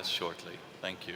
us shortly. Thank you.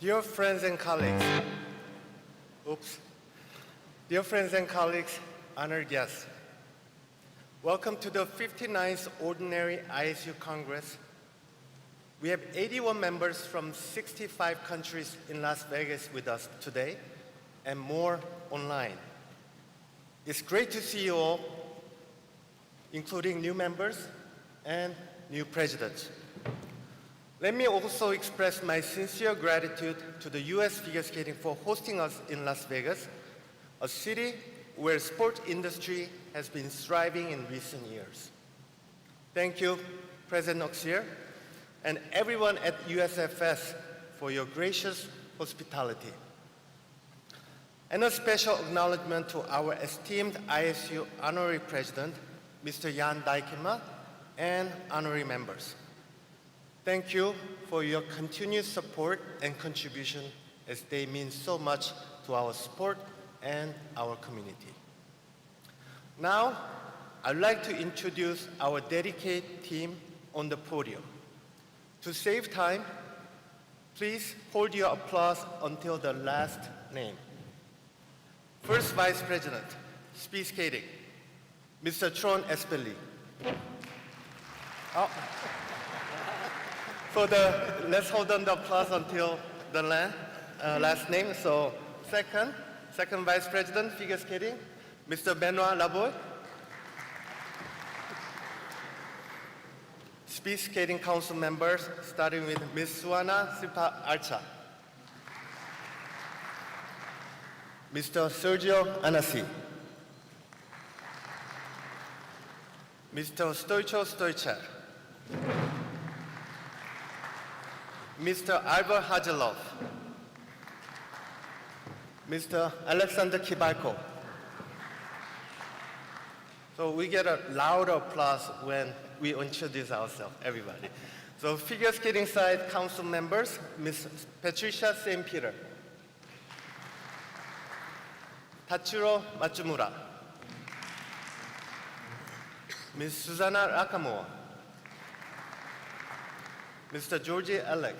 Dear friends and colleagues, Dear friends and colleagues, honored guests, welcome to the 59th Ordinary ISU Congress. We have 81 members from 65 countries in Las Vegas with us today and more online. It's great to see you all, including new members and new presidents. Let me also express my sincere gratitude to the U.S. Figure Skating for hosting us in Las Vegas, a city where sport industry has been thriving in recent years. Thank you, President Oxier, and everyone at USFS for your gracious hospitality. And a special acknowledgement to our esteemed ISU Honorary President, Mr. Jan Dijkema, and honorary members. Thank you for your continued support and contribution as they mean so much to our sport and our community. Now, I'd like to introduce our dedicated team on the podium. To save time, please hold your applause until the last name. First Vice President, Speed Skating, Mr. Tron Espelli. Let's hold on the applause until the last name. So second Vice President, Figure Skating, Mr. Benoit Laboy. Speed Skating Council members, starting with Ms. Suana Sipa Archa, Mr. Sergio Anasi, Mr. Stoicho Stoicher, Mr. Albert Hajelov, Mr. Alexander Kibalko. So we get a loud applause when we introduce ourselves, everybody. So figure skating side council members, Ms. Patricia St. Peter, Tachiro Matsumura, Ms. Susanna Rakamoa, Mr. Georgie Alec.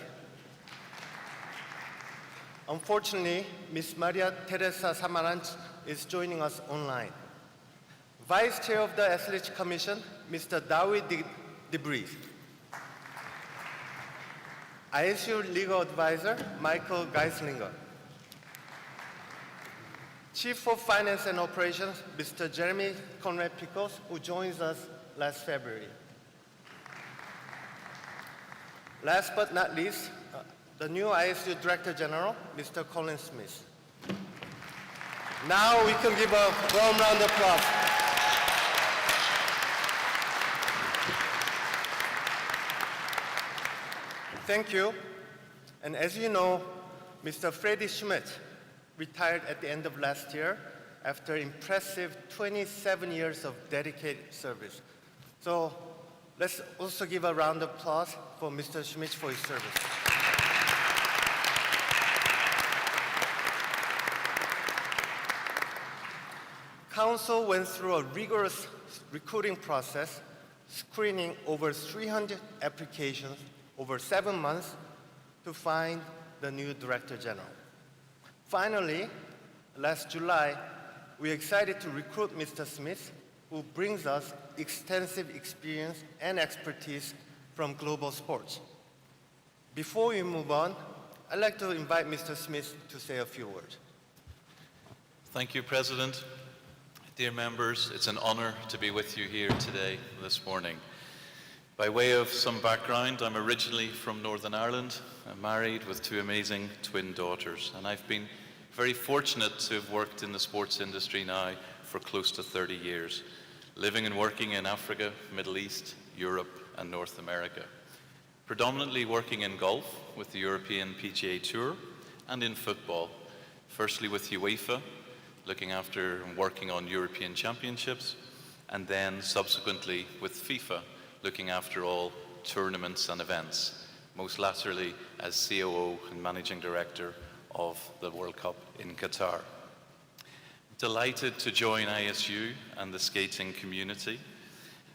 Unfortunately, Ms. Maria Teresa Samaranch is joining us online. Vice Chair of the Athletics Commission, Mr. David Debris. ISU Legal Advisor, Michael Geislinger. Chief of Finance and Operations, Mr. Jeremy Conrad Pickles, who joins us last February. Last but not least, the new ISU Director General, Mr. Colin Smith. Now we can give a warm round of applause. Thank you. And as you know, Mr. Freddie Schmidt retired at the end of last year after impressive 27 years of dedicated service. So let's also give a round of applause for Mr. Schmidt for his service. Council went through a rigorous recruiting process, screening over 300 applications over 7 months to find the new Director General. Finally, last July, we are excited to recruit Mr. Smith, who brings us extensive experience and expertise from global sports. Before we move on, I'd like to invite Mr. Smith to say a few words. Thank you, President. Dear members, it's an honor to be with you here today, this morning. By way of some background, I'm originally from Northern Ireland. I'm married with 2 amazing twin daughters, and I've been very fortunate to have worked in the sports industry now for close to 30 years, living and working in Africa, Middle East, Europe, and North America. Predominantly working in golf with the European PGA Tour and in football, firstly with UEFA, looking after and working on European championships, and then subsequently with FIFA, looking after all tournaments and events, most latterly as COO and Managing Director of the World Cup in Qatar. Delighted to join ISU and the skating community,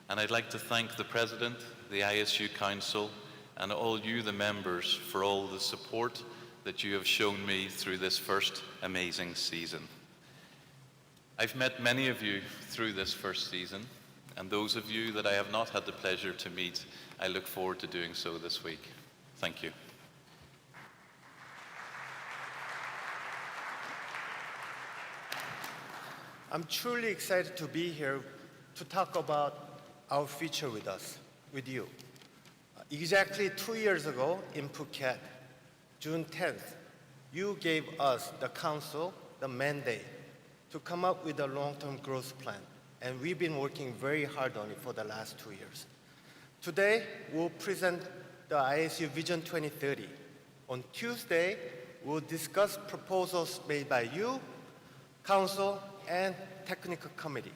and I'd like to thank the President, the ISU Council, and all you, the members, for all the support that you have shown me through this first amazing season. I've met many of you through this first season, and those of you that I have not had the pleasure to meet, I look forward to doing so this week. Thank you. I'm truly excited to be here to talk about our future with you. Exactly 2 years ago in Phuket, June 10th, you gave us, the Council, the mandate to come up with a long-term growth plan, and we've been working very hard on it for the last 2 years. Today, we'll present the ISU Vision 2030. On Tuesday, we'll discuss proposals made by you, Council, and Technical Committee.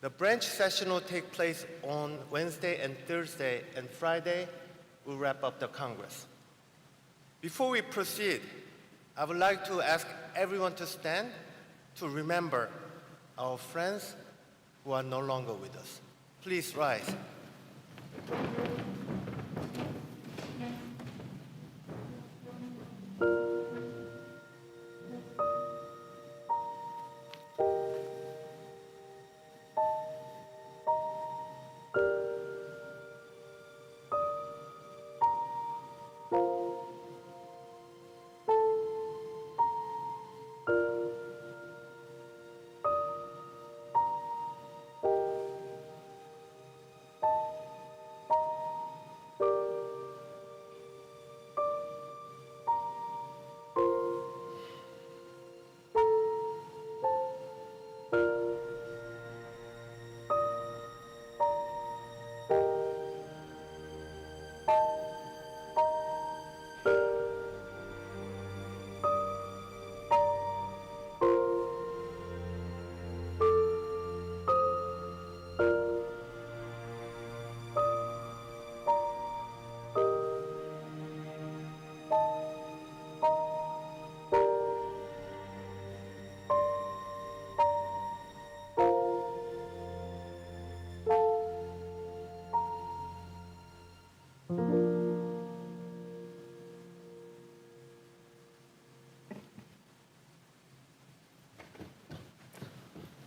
The branch session will take place on Wednesday and Thursday, and Friday, we'll wrap up the Congress. Before we proceed, I would like to ask everyone to stand to remember our friends who are no longer with us. Please rise.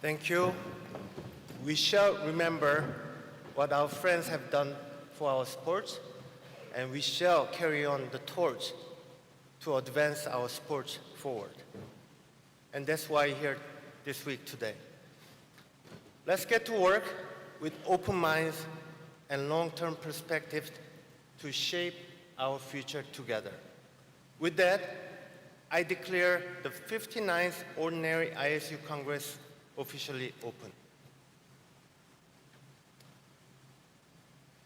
Thank you. We shall remember what our friends have done for our sports, and we shall carry on the torch to advance our sports forward. and that's why you're here this week today. Let's get to work with open minds and long-term perspectives to shape our future together. With that, I declare the 59th Ordinary ISU Congress officially open.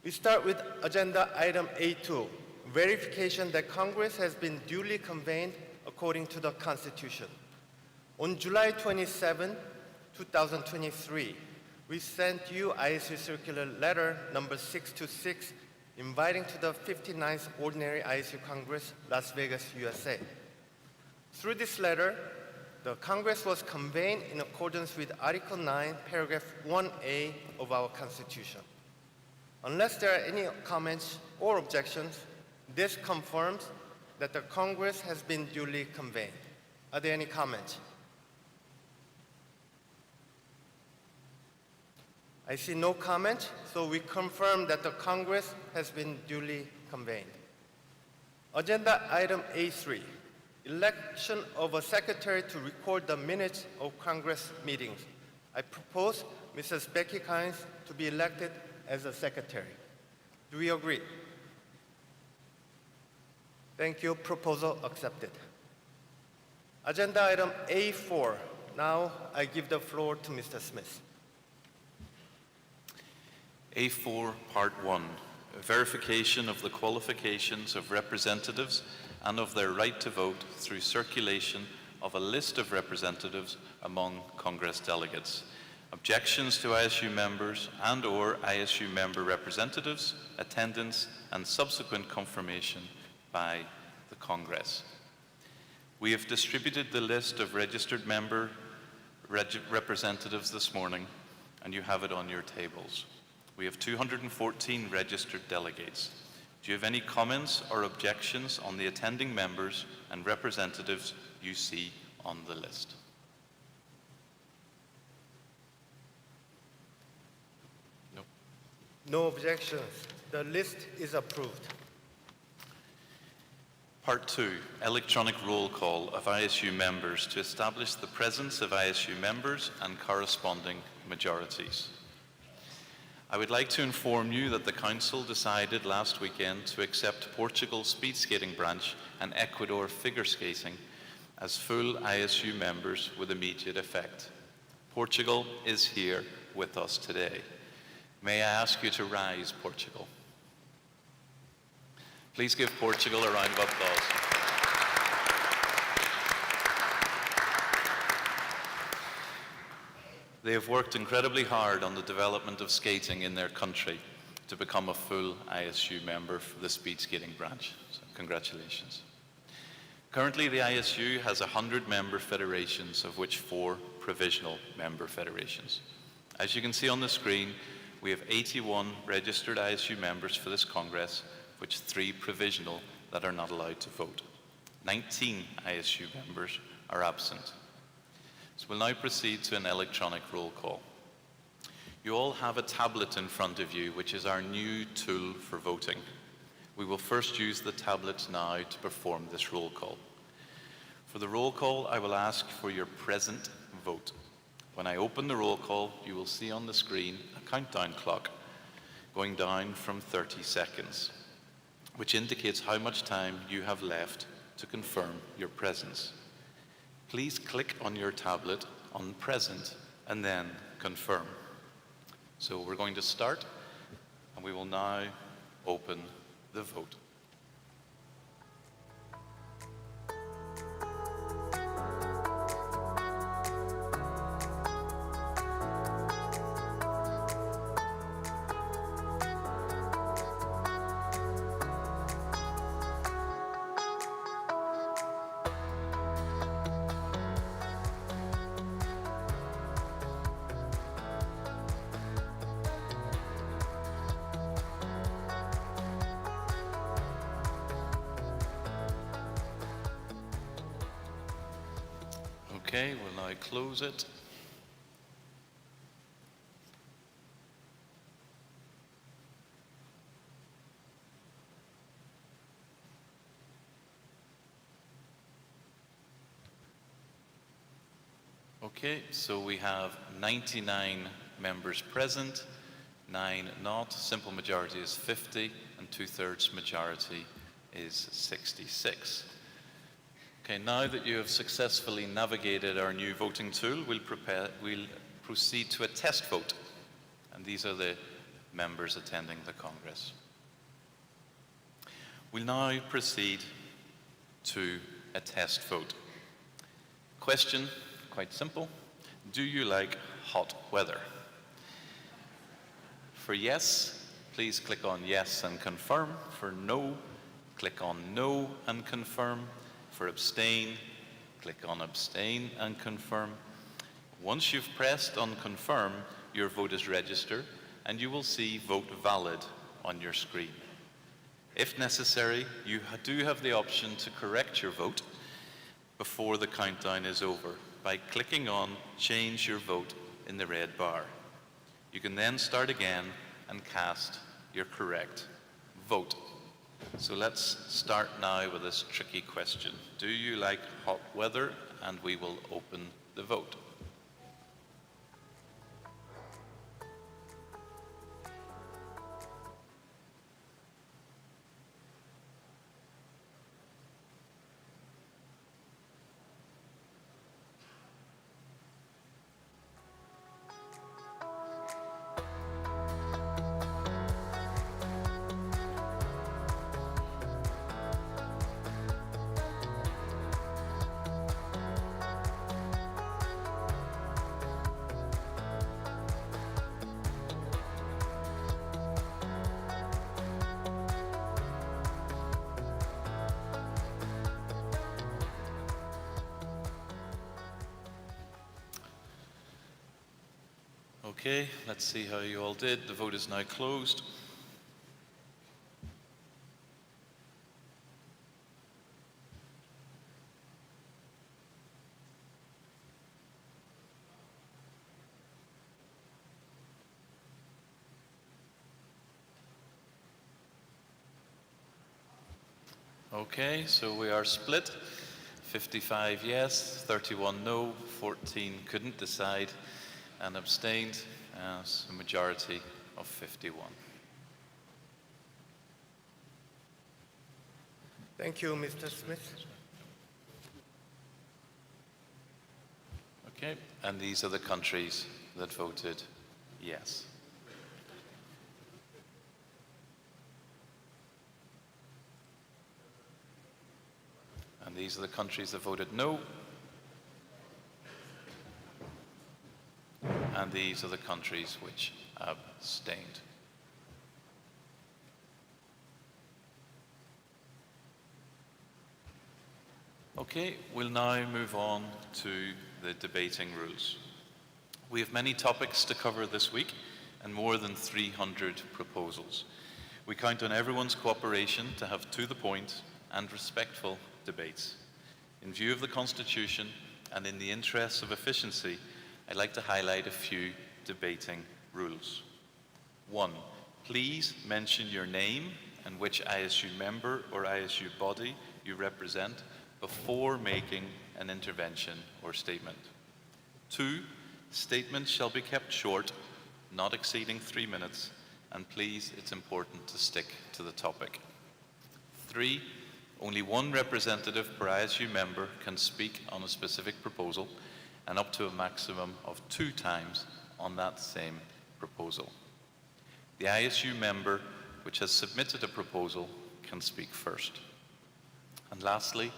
We start with agenda item A2, verification that Congress has been duly convened according to the Constitution. On July 27, 2023, we sent you ISU Circular Letter number 626, inviting to the 59th Ordinary ISU Congress, Las Vegas, USA. Through this letter, the Congress was convened in accordance with Article 9, Paragraph 1A of our Constitution. Unless there are any comments or objections, this confirms that the Congress has been duly convened. Are there any comments? I see no comments, so we confirm that the Congress has been duly convened. Agenda item A3, election of a secretary to record the minutes of Congress meetings. I propose Mrs. Becky Kynes to be elected as a secretary. Do we agree? Thank you. Proposal accepted. Agenda item A4. Now I give the floor to Mr. Smith. A4, Part 1, verification of the qualifications of representatives and of their right to vote through circulation of a list of representatives among Congress delegates. Objections to ISU members and/or ISU member representatives, attendance, and subsequent confirmation by the Congress. We have distributed the list of registered member representatives this morning, and you have it on your tables. We have 214 registered delegates. Do you have any comments or objections on the attending members and representatives you see on the list? No. No objections. The list is approved. Part 2, electronic roll call of ISU members to establish the presence of ISU members and corresponding majorities. I would like to inform you that the Council decided last weekend to accept Portugal's speed skating branch and Ecuador figure skating as full ISU members with immediate effect. Portugal is here with us today. May I ask you to rise, Portugal? Please give Portugal a round of applause. They have worked incredibly hard on the development of skating in their country to become a full ISU member for the speed skating branch. So congratulations. Currently, the ISU has 100 member federations, of which 4 provisional member federations. As you can see on the screen, we have 81 registered ISU members for this Congress, which 3 provisional that are not allowed to vote. 19 ISU members are absent. So we'll now proceed to an electronic roll call. You all have a tablet in front of you, which is our new tool for voting. We will first use the tablet now to perform this roll call. For the roll call, I will ask for your present vote. When I open the roll call, you will see on the screen a countdown clock going down from 30 seconds, which indicates how much time you have left to confirm your presence. Please click on your tablet on present and then confirm. So we're going to start, and we will now open the vote. Okay, we'll now close it. Okay, so we have 99 members present, 9 not. Simple majority is 50, and 2/3 majority is 66. Okay, now that you have successfully navigated our new voting tool, we'll proceed to a test vote. And these are the members attending the Congress. We'll now proceed to a test vote. Question, quite simple. Do you like hot weather? For yes, please click on yes and confirm. For no, click on no and confirm. For abstain, click on abstain and confirm. Once you've pressed on confirm, your vote is registered and you will see vote valid on your screen. If necessary, you do have the option to correct your vote before the countdown is over by clicking on change your vote in the red bar. You can then start again and cast your correct vote. So let's start now with this tricky question. Do you like hot weather? And we will open the vote. Okay, let's see how you all did. The vote is now closed. Okay, so we are split. 55 yes, 31 no, 14 couldn't decide, and abstained as a majority of 51. Thank you, Mr. Smith. Okay, and these are the countries that voted yes. And these are the countries that voted no. And these are the countries which abstained. Okay, we'll now move on to the debating rules. We have many topics to cover this week and more than 300 proposals. We count on everyone's cooperation to have to-the-point and respectful debates. In view of the Constitution and in the interests of efficiency, I'd like to highlight a few debating rules. 1, please mention your name and which ISU member or ISU body you represent before making an intervention or statement. 2, statements shall be kept short, not exceeding 3 minutes, and please, it's important to stick to the topic. 3, only one representative per ISU member can speak on a specific proposal, and up to a maximum of 2 times on that same proposal. The ISU member which has submitted a proposal can speak first. And lastly,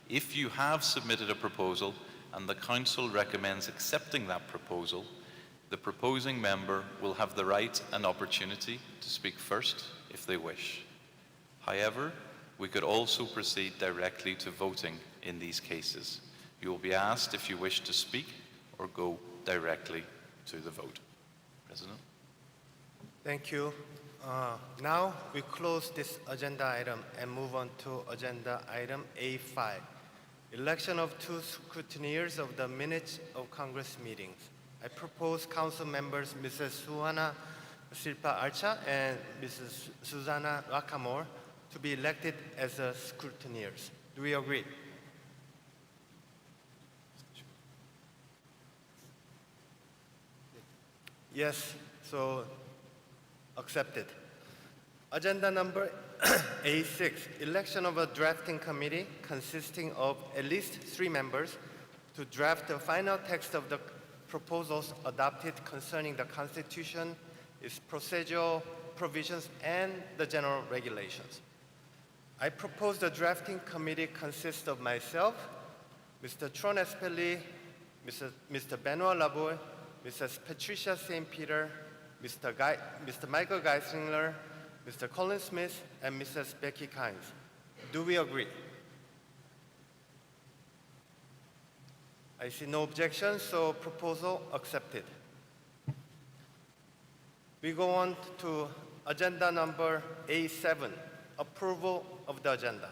if you have submitted a proposal and the Council recommends accepting that proposal, the proposing member will have the right and opportunity to speak first if they wish. However, we could also proceed directly to voting in these cases. You will be asked if you wish to speak or go directly to the vote. President. Thank you. Now we close this agenda item and move on to agenda item A5, election of 2 scrutineers of the minutes of Congress meetings. I propose Council members Mrs. Suhana Silpa Archa and Mrs. Susanna Rakamore to be elected as scrutineers. Do we agree? Yes, so accepted. Agenda number A6, election of a drafting committee consisting of at least 3 members to draft the final text of the proposals adopted concerning the Constitution, its procedural provisions, and the general regulations. I propose the drafting committee consists of myself, Mr. Tron Espelli, Mr. Benoit Laboy, Mrs. Patricia St. Peter, Mr. Michael Geislinger, Mr. Colin Smith, and Mrs. Becky Kynes. Do we agree? I see no objections, so proposal accepted. We go on to agenda number A7, approval of the agenda.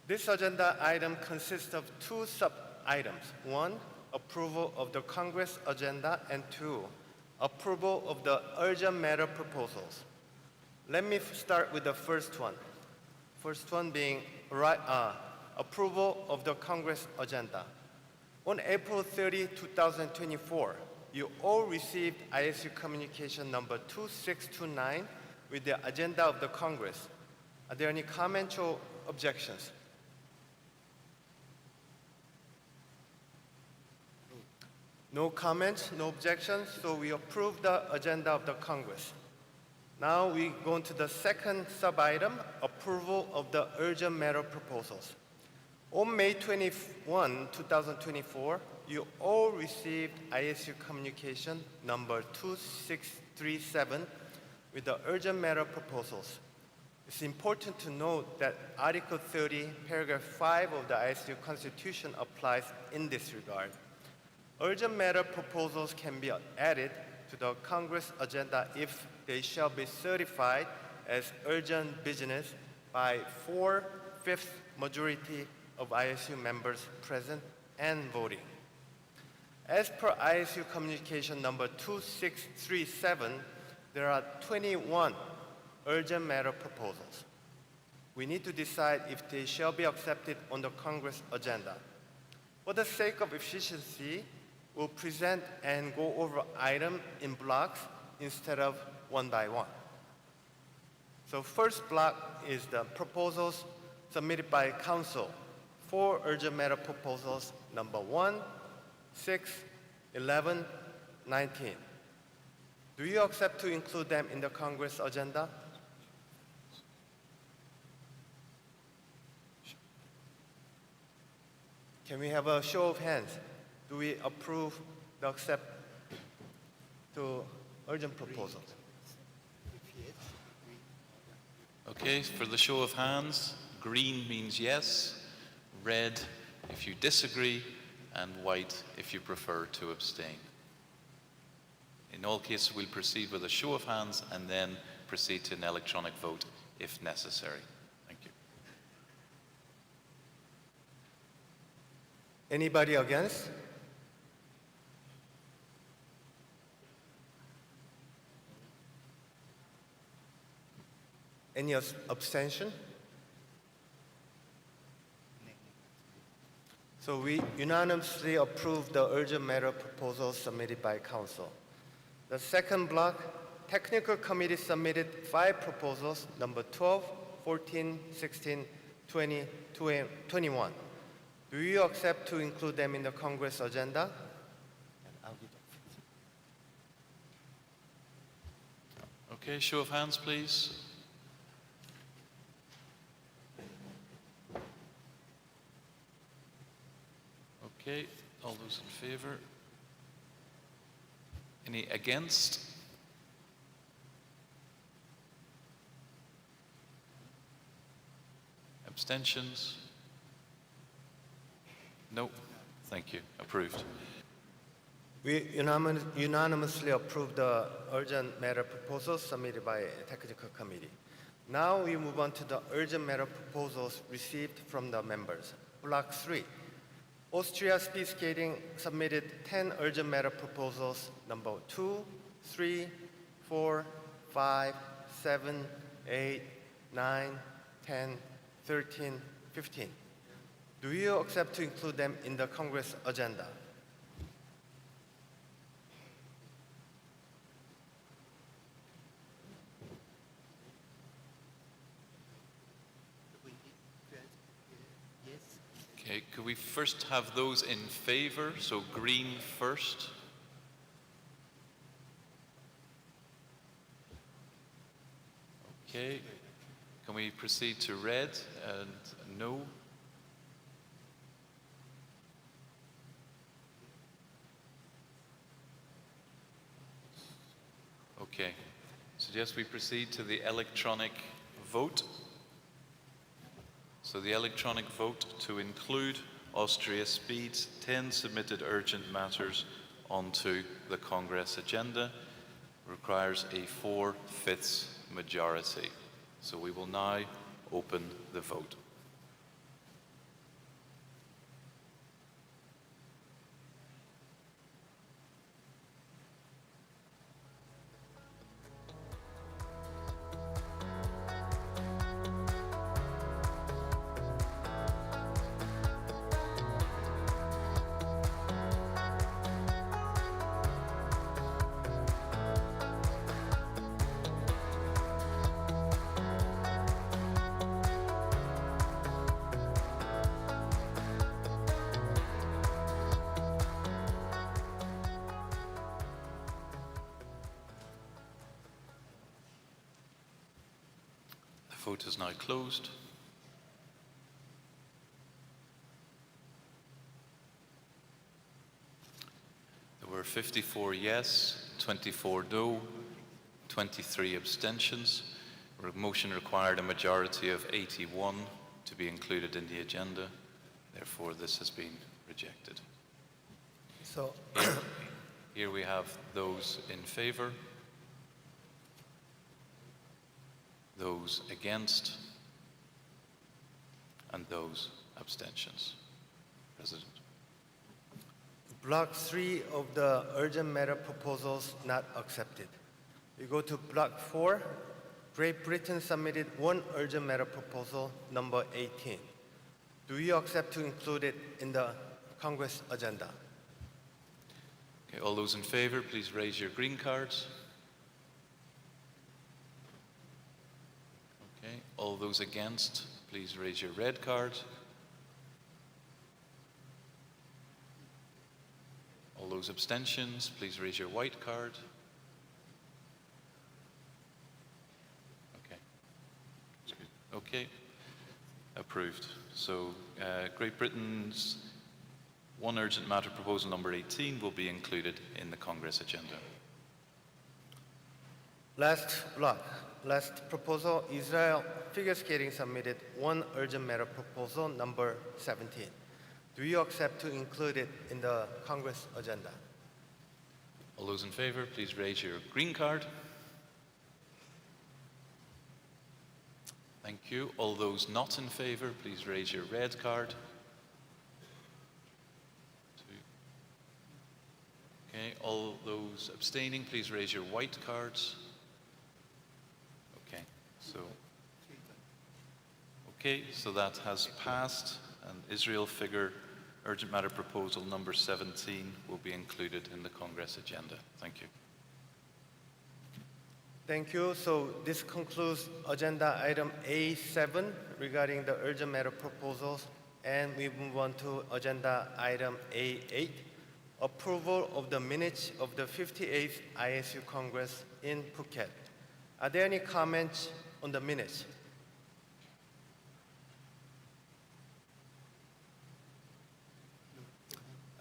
This agenda item consists of 2 sub-items. 1, approval of the Congress agenda, and 2, approval of the urgent matter proposals. Let me start with the first one. First one being approval of the Congress agenda. On April 30, 2024, you all received ISU communication number 2629 with the agenda of the Congress. Are there any comments or objections? No comments, no objections, so we approve the agenda of the Congress. Now we go into the second sub-item, approval of the urgent matter proposals. On May 21, 2024, you all received ISU communication number 2637 with the urgent matter proposals. It's important to note that Article 30, paragraph 5 of the ISU Constitution applies in this regard. Urgent matter proposals can be added to the Congress agenda if they shall be certified as urgent business by 4/5 majority of ISU members present and voting. As per ISU communication number 2637, there are 21 urgent matter proposals. We need to decide if they shall be accepted on the Congress agenda. For the sake of efficiency, we'll present and go over items in blocks instead of one by one. So first block is the proposals submitted by Council. 4 urgent matter proposals, number 1, 6, 11, 19. Do you accept to include them in the Congress agenda? Can we have a show of hands? Do we approve the accept to urgent proposals? Okay, for the show of hands, green means yes, red if you disagree, and white if you prefer to abstain. In all cases, we'll proceed with a show of hands and then proceed to an electronic vote if necessary. Thank you. Anybody against? Any abstention? So we unanimously approve the urgent matter proposals submitted by Council. The second block, Technical Committee submitted 5 proposals, number 12, 14, 16, 20, 21. Do you accept to include them in the Congress agenda? Okay, show of hands, please. Okay, all those in favor? Any against? Abstentions? No. Thank you. Approved. We unanimously approve the urgent matter proposals submitted by a technical committee. Now we move on to the urgent matter proposals received from the members. Block 3. Austria Speed Skating submitted 10 urgent matter proposals, number 2, 3, 4, 5, 7, 8, 9, 10, 13, 15. Do you accept to include them in the Congress agenda? we first have those in favor? So green first. Okay. Can we proceed to red and no? Okay. Suggest we proceed to the electronic vote. So the electronic vote to include Austria Speed's 10 submitted urgent matters onto the Congress agenda requires a 4/5 majority. So we will now open the vote. The vote is now closed. There were 54 yes, 24 no, 23 abstentions. The motion required a majority of 81 to be included in the agenda. Therefore, this has been rejected. So, Here we have those in favor, those against, and those abstentions. President. Block 3 of the urgent matter proposals not accepted. We go to Block 4. Great Britain submitted one urgent matter proposal, number 18. Do you accept to include it in the Congress agenda? Okay, all those in favor, please raise your green cards. Okay, all those against, please raise your red card. All those abstentions, please raise your white card. Okay. Okay. Approved. So Great Britain's one urgent matter proposal number 18 will be included in the Congress agenda. Last block. Last proposal, Israel figure skating submitted one urgent matter proposal, number 17. Do you accept to include it in the Congress agenda? All those in favor, please raise your green card. Thank you. All those not in favor, please raise your red card. Okay, all those abstaining, please raise your white cards. Okay, so that has passed, and Israel figure urgent matter proposal number 17 will be included in the Congress agenda. Thank you. Thank you. So this concludes agenda item A7 regarding the urgent matter proposals, and we move on to agenda item A8, approval of the minutes of the 58th ISU Congress in Phuket. Are there any comments on the minutes?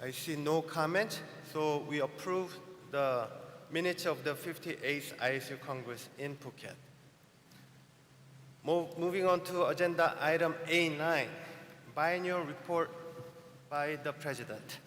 I see no comment, so we approve the minutes of the 58th ISU Congress in Phuket. Moving on to agenda item A9, biennial report by the President.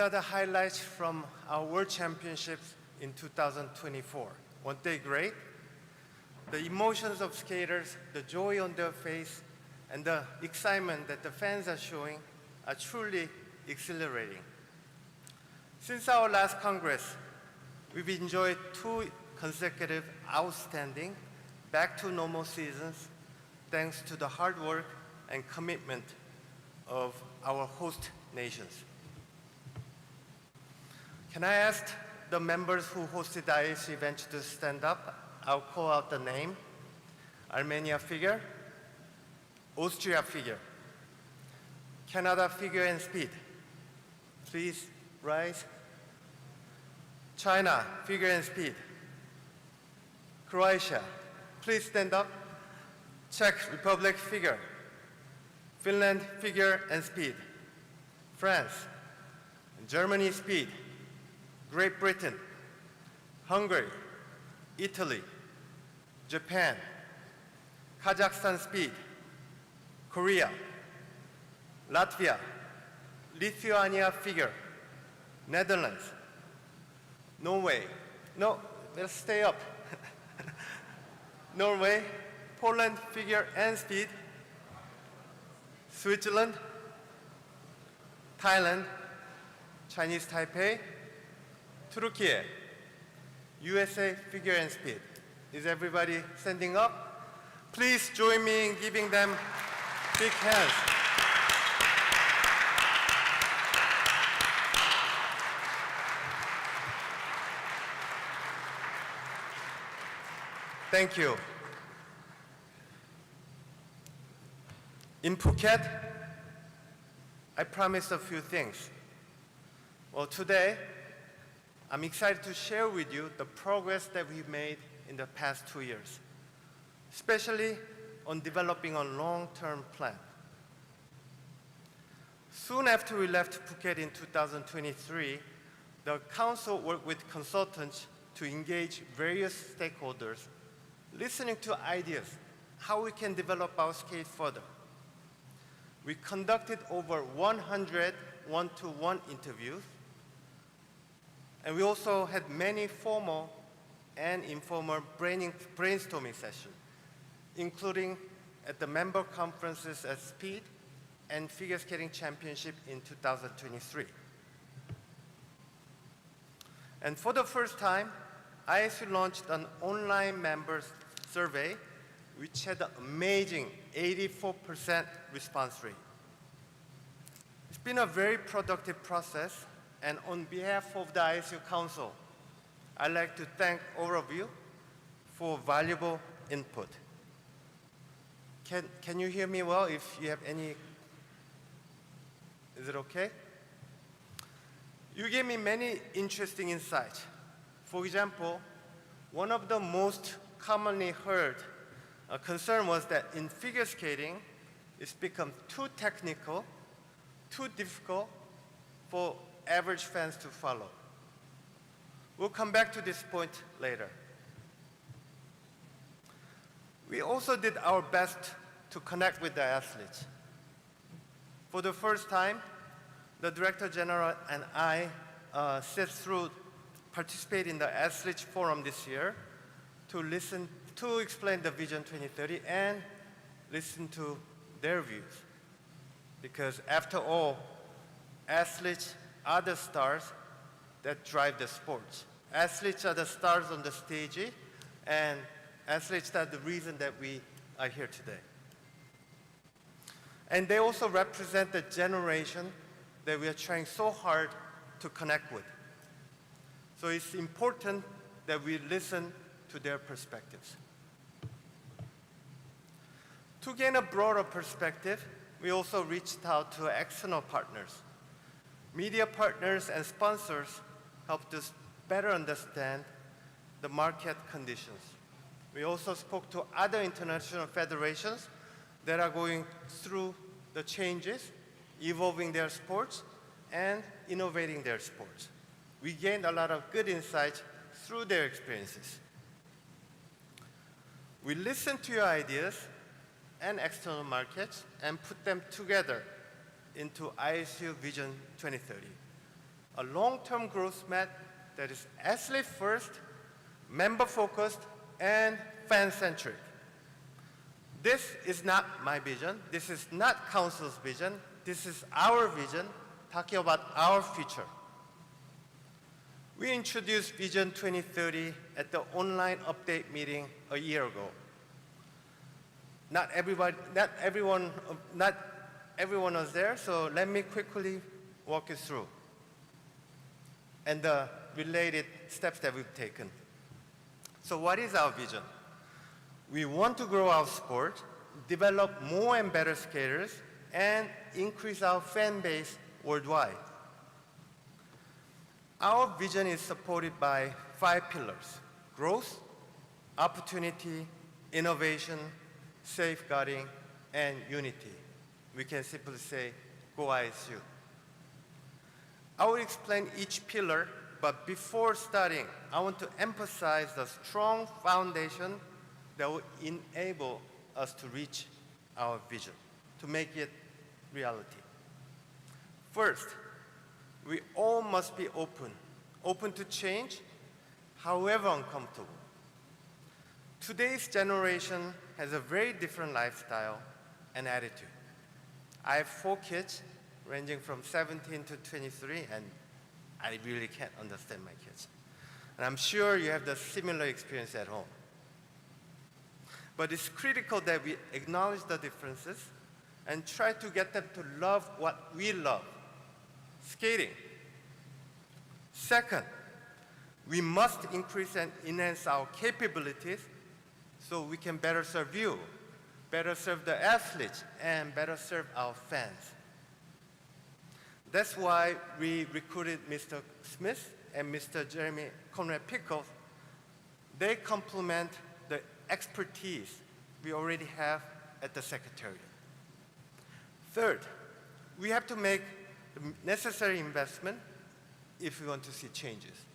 are the highlights from our World Championships in 2024. Weren't they great? The emotions of skaters, the joy on their face, and the excitement that the fans are showing are truly exhilarating. Since our last Congress, we've enjoyed 2 consecutive outstanding back-to-normal seasons thanks to the hard work and commitment of our host nations. Can I ask the members who hosted the ISU event to stand up? I'll call out the name. Armenia figure, Austria figure, Canada figure and speed. Please rise. China figure and speed. Croatia, please stand up. Czech Republic figure. Finland figure and speed. France, Germany speed. Great Britain, Hungary, Italy, Japan, Kazakhstan speed, Korea, Latvia, Lithuania figure, Netherlands, Norway, no, let's stay up. Norway, Poland figure and speed, Switzerland, Thailand, Chinese Taipei, Turkey, USA figure and speed. Is everybody standing up? Please join me in giving them big hands. Thank you. In Phuket, I promised a few things. Well, today, I'm excited to share with you the progress that we've made in the past 2 years, especially on developing a long-term plan. Soon after we left Phuket in 2023, the Council worked with consultants to engage various stakeholders, listening to ideas, how we can develop our skate further. We conducted over 100 one-to-one interviews, and we also had many formal and informal brainstorming sessions, including at the member conferences at Speed and Figure Skating Championship in 2023. And for the first time, ISU launched an online members survey, which had an amazing 84% response rate. It's been a very productive process, and on behalf of the ISU Council, I'd like to thank all of you for valuable input. Can you hear me well? If you have any, is it okay? You gave me many interesting insights. For example, one of the most commonly heard concern was that in figure skating, it's become too technical, too difficult for average fans to follow. We'll come back to this point later. We also did our best to connect with the athletes. For the first time, the Director General and I participate in the Athletes Forum this year to explain the Vision 2030 and listen to their views. Because after all, athletes are the stars that drive the sports. Athletes are the stars on the stage, and athletes are the reason that we are here today. And they also represent the generation that we are trying so hard to connect with. So it's important that we listen to their perspectives. To gain a broader perspective, we also reached out to external partners. Media partners and sponsors helped us better understand the market conditions. We also spoke to other international federations that are going through the changes, evolving their sports, and innovating their sports. We gained a lot of good insights through their experiences. We listened to your ideas and external markets and put them together into ISU Vision 2030. a long-term growth map that is athlete first, member focused, and fan centric. This is not my vision. This is not Council's vision. This is our vision, talking about our future. We introduced Vision 2030 at the online update meeting a year ago. Not everyone was there, so let me quickly walk you through and the related steps that we've taken. So what is our vision? We want to grow our sport, develop more and better skaters, and increase our fan base worldwide. Our vision is supported by 5 pillars: growth, opportunity, innovation, safeguarding, and unity. We can simply say, go ISU. I will explain each pillar, but before starting, I want to emphasize the strong foundation that will enable us to reach our vision, to make it reality. First, we all must be open to change, however uncomfortable. Today's generation has a very different lifestyle and attitude. I have 4 kids, ranging from 17 to 23, and I really can't understand my kids. And I'm sure you have the similar experience at home. But it's critical that we acknowledge the differences and try to get them to love what we love, skating. Second, we must increase and enhance our capabilities so we can better serve you, better serve the athletes, and better serve our fans. That's why we recruited Mr. Smith and Mr. Jeremy Conrad Pickles. They complement the expertise we already have at the Secretariat. Third, we have to make the necessary investment if we want to see changes.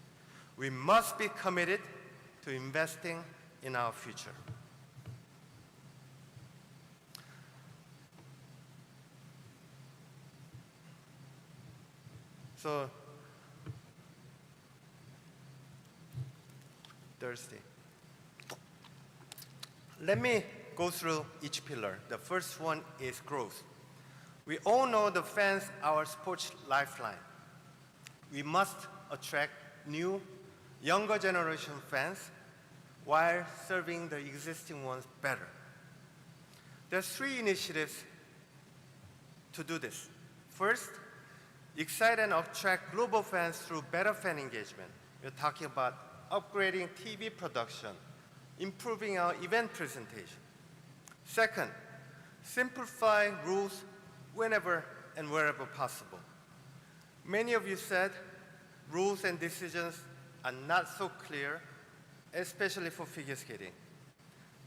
We must be committed to investing in our future. So, Thursday. Let me go through each pillar. The first one is growth. We all know the fans are our sports lifeline. We must attract new, younger generation fans while serving the existing ones better. There are 3 initiatives to do this. First, excite and attract global fans through better fan engagement. We're talking about upgrading TV production, improving our event presentation. Second, simplify rules whenever and wherever possible. Many of you said rules and decisions are not so clear, especially for figure skating.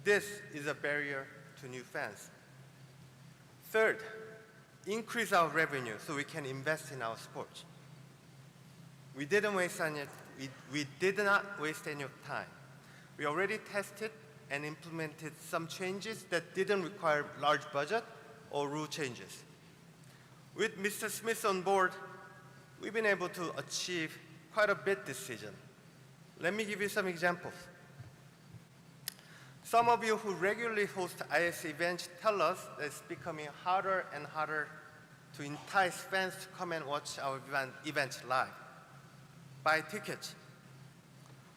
This is a barrier to new fans. Third, increase our revenue so we can invest in our sports. We did not waste any time. We already tested and implemented some changes that didn't require large budget or rule changes. With Mr. Smith on board, we've been able to achieve quite a bit this season. Let me give you some examples. Some of you who regularly host IS events tell us that it's becoming harder and harder to entice fans to come and watch our events live. Buy tickets.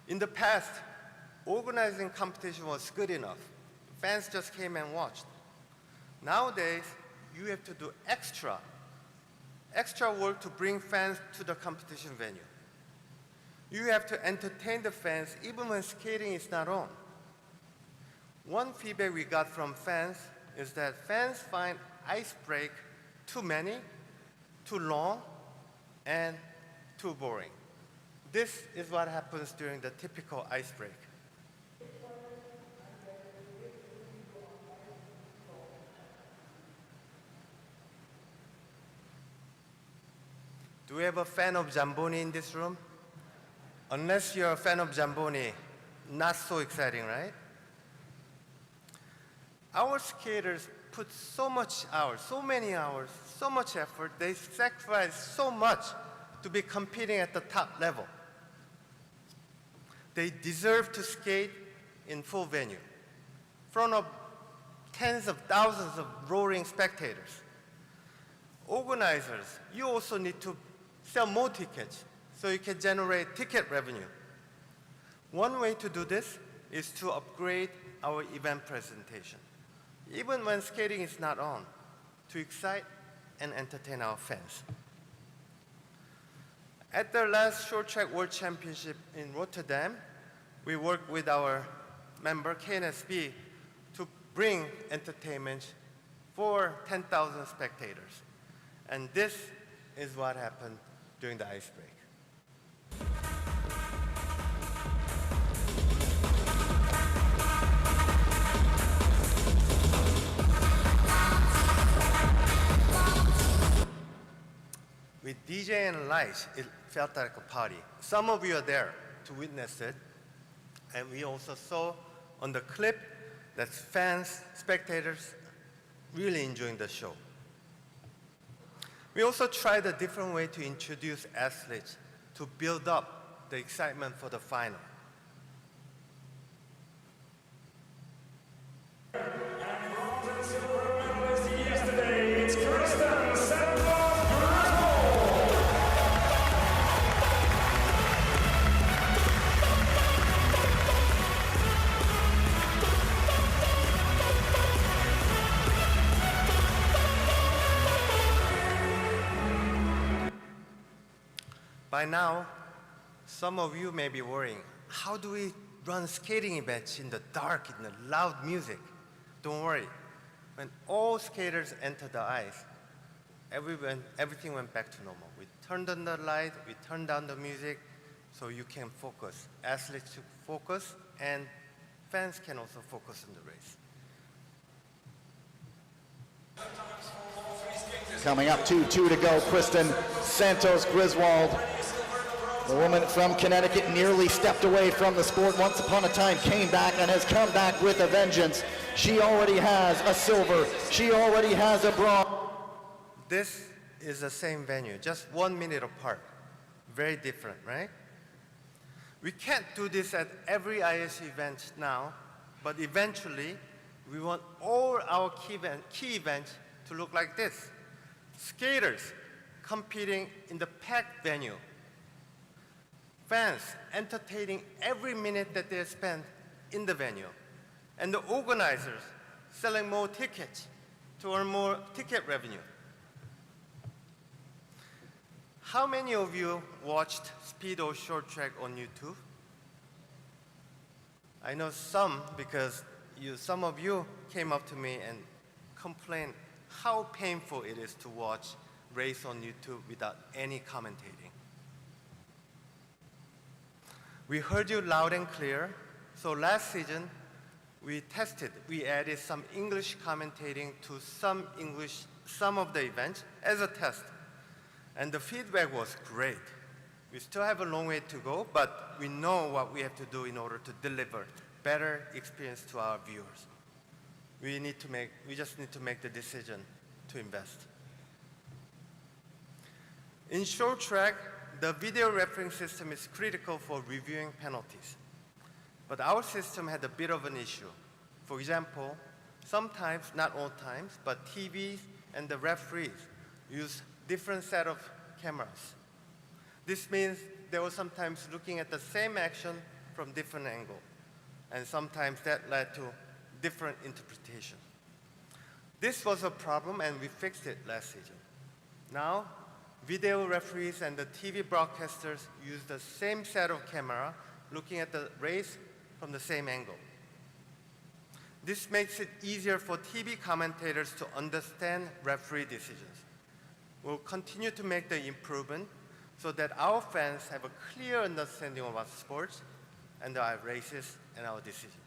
In the past, organizing competition was good enough. Fans just came and watched. Nowadays, you have to do extra work to bring fans to the competition venue. You have to entertain the fans even when skating is not on. One feedback we got from fans is that fans find ice break too many, too long, and too boring. This is what happens during the typical ice break. Do we have a fan of Zamboni in this room? Unless you're a fan of Zamboni, not so exciting, right? Our skaters put so much hours, so many hours, so much effort, they sacrifice so much to be competing at the top level. They deserve to skate in full venue, in front of tens of thousands of roaring spectators. Organizers, you also need to sell more tickets so you can generate ticket revenue. One way to do this is to upgrade our event presentation, even when skating is not on, to excite and entertain our fans. At the last Short Track World Championship in Rotterdam, we worked with our member KNSB to bring entertainment for 10,000 spectators. And this is what happened during the ice break. With DJ and lights, it felt like a party. Some of you are there to witness it. And we also saw on the clip that fans, spectators, really enjoying the show. We also tried a different way to introduce athletes to build up the excitement for the final. By now, some of you may be worrying, how do we run skating events in the dark, in the loud music? Don't worry. When all skaters entered the ice, everything went back to normal. We turned on the light, we turned down the music, so you can focus. Athletes should focus, and fans can also focus on the race. Coming up 2-2 to go, Kristen Santos Griswold. The woman from Connecticut nearly stepped away from the sport once upon a time, came back and has come back with a vengeance. She already has a silver. She already has a bronze. This is the same venue, just 1 minute apart. Very different, right? We can't do this at every ISU event now, but eventually we want all our key events to look like this. Skaters competing in the packed venue. Fans entertaining every minute that they spend in the venue. And the organizers selling more tickets to earn more ticket revenue. How many of you watched speed or short track on YouTube? I know some because some of you came up to me and complained how painful it is to watch race on YouTube without any commentating. We heard you loud and clear, so last season we added some English commentating to some of the events as a test, and the feedback was great. We still have a long way to go, but we know what we have to do in order to deliver better experience to our viewers. We just need to make the decision to invest. In short track, the video refereeing system is critical for reviewing penalties. But our system had a bit of an issue. For example, sometimes, not all times, but TVs and the referees use different set of cameras. This means they were sometimes looking at the same action from different angle. And sometimes that led to different interpretation. This was a problem and we fixed it last season. Now, video referees and the TV broadcasters use the same set of camera looking at the race from the same angle. This makes it easier for TV commentators to understand referee decisions. We'll continue to make the improvement so that our fans have a clear understanding of our sports and our races and our decisions.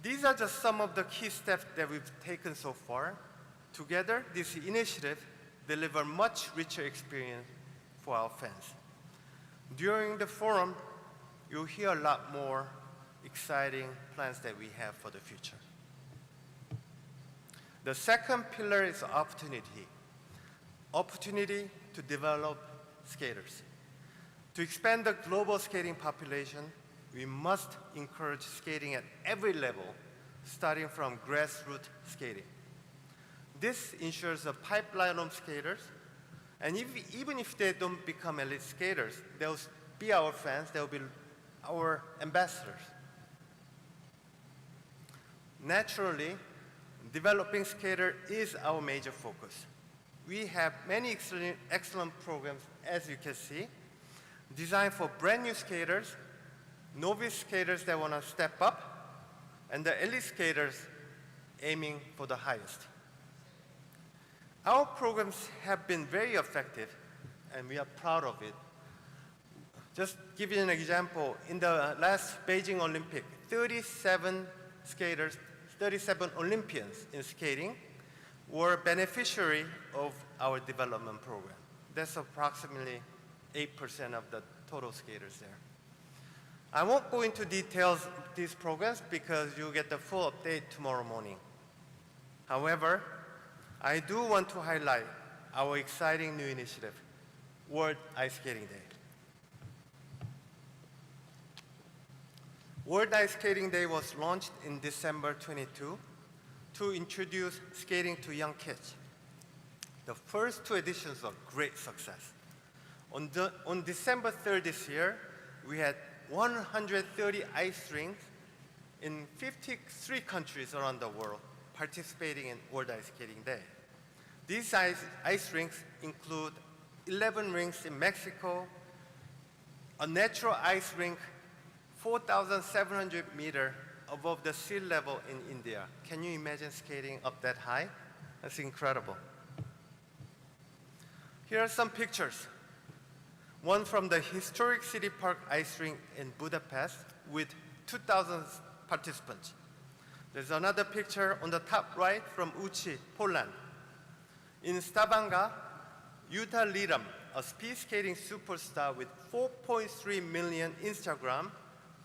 These are just some of the key steps that we've taken so far. Together, this initiative delivers much richer experience for our fans. During the forum, you'll hear a lot more exciting plans that we have for the future. The second pillar is opportunity. Opportunity to develop skaters. To expand the global skating population, we must encourage skating at every level, starting from grassroots skating. This ensures a pipeline of skaters, and even if they don't become elite skaters, they'll be our fans, they'll be our ambassadors. Naturally, developing skater is our major focus. We have many excellent programs, as you can see, designed for brand new skaters, novice skaters that want to step up, and the elite skaters aiming for the highest. Our programs have been very effective, and we are proud of it. Just give you an example, in the last Beijing Olympic, 37 skaters, 37 Olympians in skating were beneficiary of our development program. That's approximately 8% of the total skaters there. I won't go into details of these programs because you'll get the full update tomorrow morning. However, I do want to highlight our exciting new initiative, World Ice Skating Day. World Ice Skating Day was launched in December 22 to introduce skating to young kids. The first two editions were great success. On December 3rd this year, we had 130 ice rinks in 53 countries around the world participating in World Ice Skating Day. These ice rinks include 11 rinks in Mexico, a natural ice rink 4,700 meters above the sea level in India. Can you imagine skating up that high? That's incredible. Here are some pictures. One from the historic City Park ice rink in Budapest with 2,000 participants. There's another picture on the top right from Uchi, Poland. In Stavanger, Jutta Liram, a speed skating superstar with 4.3 million Instagram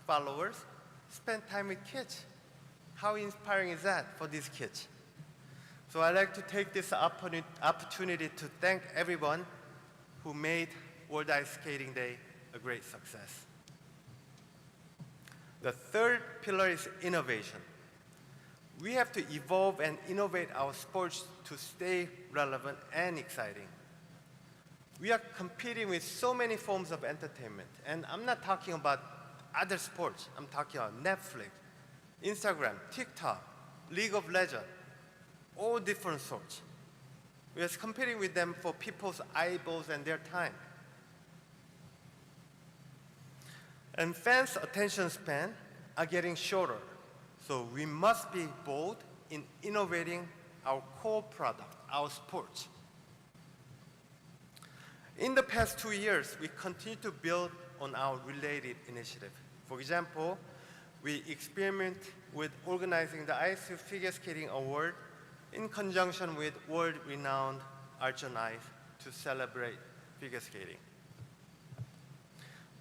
followers, spent time with kids. How inspiring is that for these kids? So I'd like to take this opportunity to thank everyone who made World Ice Skating Day a great success. The third pillar is innovation. We have to evolve and innovate our sports to stay relevant and exciting. We are competing with so many forms of entertainment, and I'm not talking about other sports. I'm talking about Netflix, Instagram, TikTok, League of Legends, all different sorts. We are competing with them for people's eyeballs and their time. And fans' attention span are getting shorter, so we must be bold in innovating our core product, our sports. In the past 2 years, we continue to build on our related initiative. For example, we experiment with organizing the ISU Figure Skating Award in conjunction with world-renowned Arch on Ice to celebrate figure skating.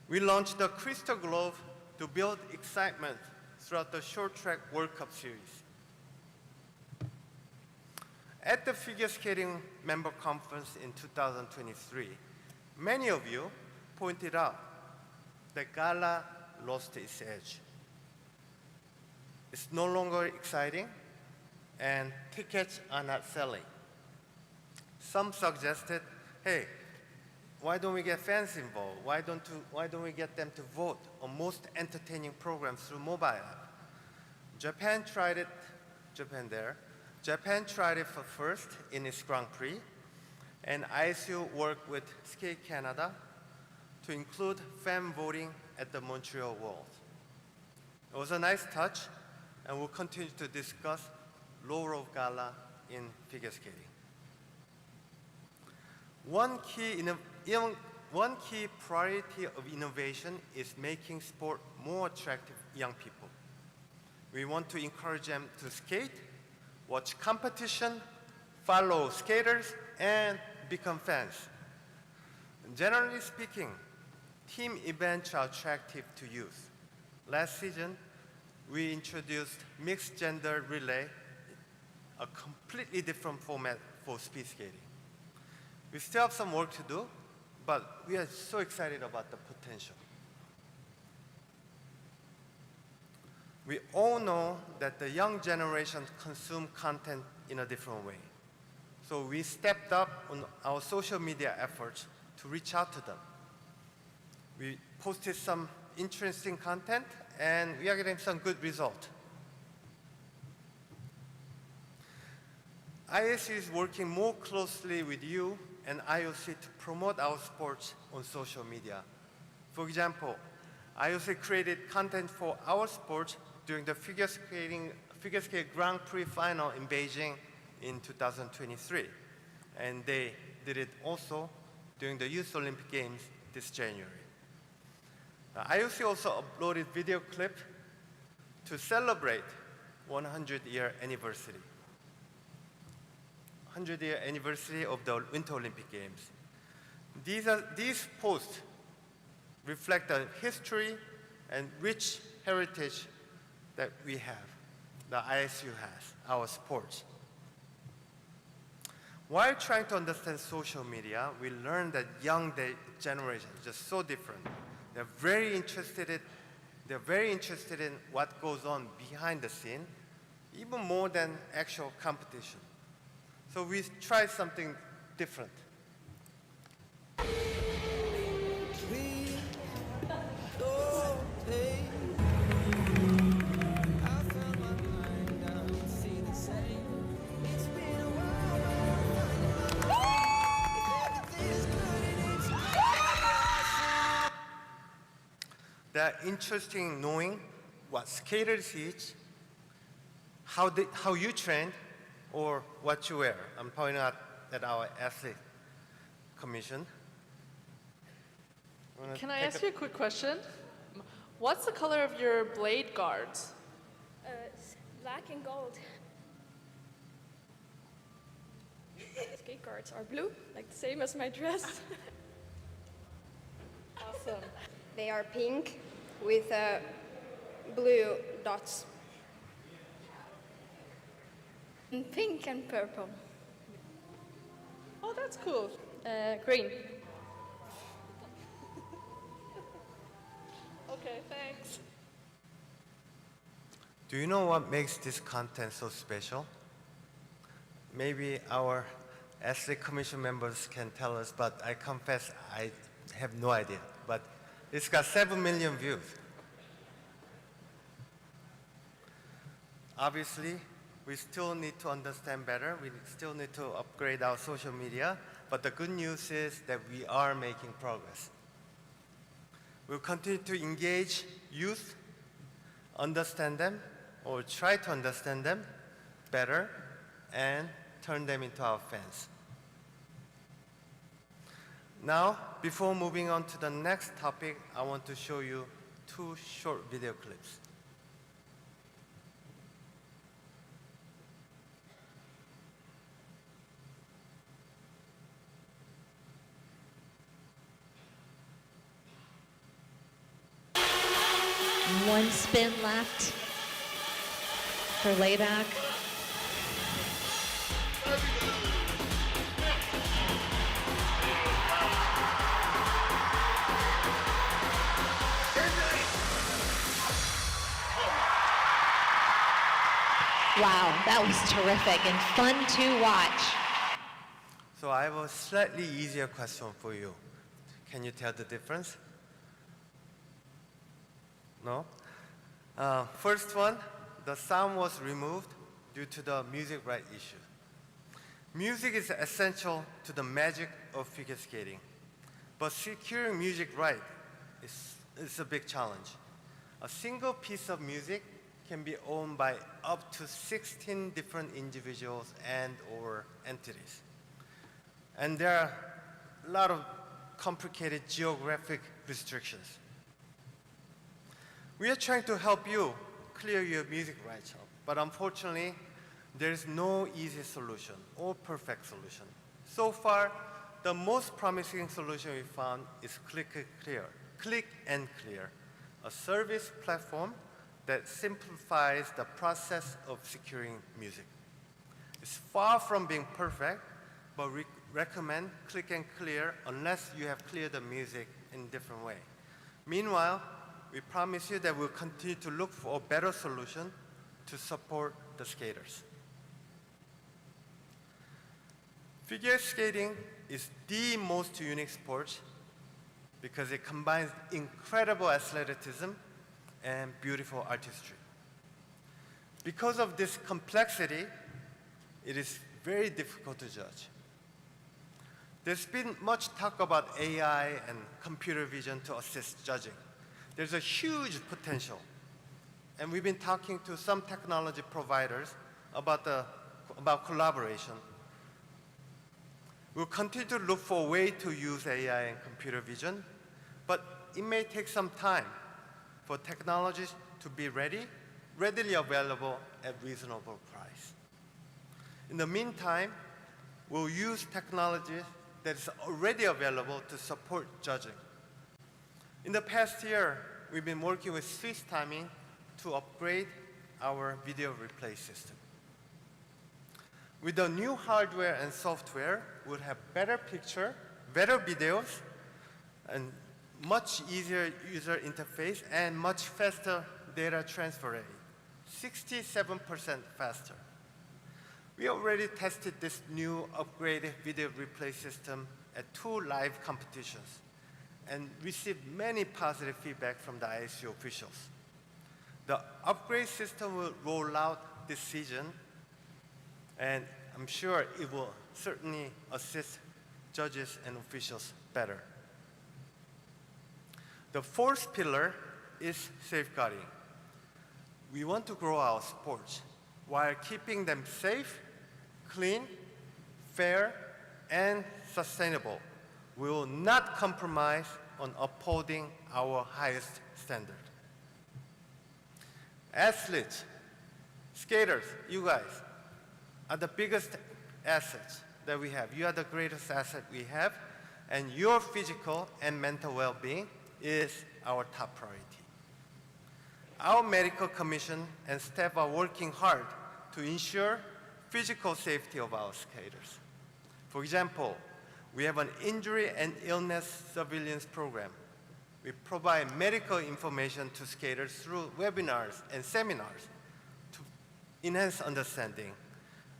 We launched the Crystal Glove to build excitement throughout the Short Track World Cup Series. At the Figure Skating Member Conference in 2023, many of you pointed out that Gala lost its edge. It's no longer exciting, and tickets are not selling. Some suggested, hey, why don't we get fans involved? Why don't we get them to vote on most entertaining programs through mobile app? Japan tried it for first in its Grand Prix, and ISU worked with Skate Canada to include fan voting at the Montreal Worlds. It was a nice touch, and we'll continue to discuss role of Gala in figure skating. One key priority of innovation is making sport more attractive to young people. We want to encourage them to skate, watch competition, follow skaters, and become fans. Generally speaking, team events are attractive to youth. Last season, we introduced mixed gender relay, a completely different format for speed skating. We still have some work to do, but we are so excited about the potential. We all know that the young generation consume content in a different way. So we stepped up on our social media efforts to reach out to them. We posted some interesting content and we are getting some good results. ISU is working more closely with you and IOC to promote our sports on social media. For example, IOC created content for our sports during the figure skate Grand Prix final in Beijing in 2023. And they did it also during the Youth Olympic Games this January. IOC also uploaded video clip to celebrate 100-year anniversary. 100-year anniversary of the Winter Olympic Games. These posts reflect the history and rich heritage that we have, the ISU has, our sports. While trying to understand social media, we learned that young generation is just so different. They're very interested in what goes on behind the scene, even more than actual competition. So we tried something different. They're interested in knowing what skaters eat, how you train, or what you wear. I'm pointing out at our athlete commission. Can I ask you a quick question? What's the color of your blade guards? Black and gold. Skate guards are blue, like the same as my dress. Awesome. They are pink with blue dots. And pink and purple. Oh, that's cool. Green. Okay, thanks. Do you know what makes this content so special? Maybe our athlete commission members can tell us, but I confess I have no idea. But it's got 7 million views. Obviously, we still need to understand better. We still need to upgrade our social media. But the good news is that we are making progress. We'll continue to engage youth, understand them, or try to understand them better, and turn them into our fans. Now, before moving on to the next topic, I want to show you 2 short video clips. One spin left for layback. Wow, that was terrific and fun to watch. So I have a slightly easier question for you. Can you tell the difference? No? First one, the sound was removed due to the music right issue. Music is essential to the magic of figure skating, but securing music right is a big challenge. A single piece of music can be owned by up to 16 different individuals and/or entities. And there are a lot of complicated geographic restrictions. We are trying to help you clear your music rights up, but unfortunately, there is no easy solution or perfect solution. So far, the most promising solution we found is Click and Clear, a service platform that simplifies the process of securing music. It's far from being perfect, but recommend click and clear unless you have cleared the music in a different way. Meanwhile, we promise you that we'll continue to look for a better solution to support the skaters. Figure skating is the most unique sport because it combines incredible athleticism and beautiful artistry. Because of this complexity, it is very difficult to judge. There's been much talk about AI and computer vision to assist judging. There's a huge potential. And we've been talking to some technology providers about collaboration. We'll continue to look for a way to use AI and computer vision, but it may take some time for technologies to be readily available at reasonable price. In the meantime, we'll use technology that is already available to support judging. In the past year, we've been working with Swiss Timing to upgrade our video replay system. With the new hardware and software, we'll have better picture, better videos, and much easier user interface and much faster data transfer rate, 67% faster. We already tested this new upgraded video replay system at 2 live competitions and received many positive feedback from the ISU officials. The upgrade system will roll out this season, and I'm sure it will certainly assist judges and officials better. The fourth pillar is safeguarding. We want to grow our sports while keeping them safe, clean, fair, and sustainable. We will not compromise on upholding our highest standard. Athletes, skaters, you guys are the biggest assets that we have. You are the greatest asset we have, and your physical and mental well-being is our top priority. Our medical commission and staff are working hard to ensure physical safety of our skaters. For example, we have an injury and illness surveillance program. We provide medical information to skaters through webinars and seminars to enhance understanding.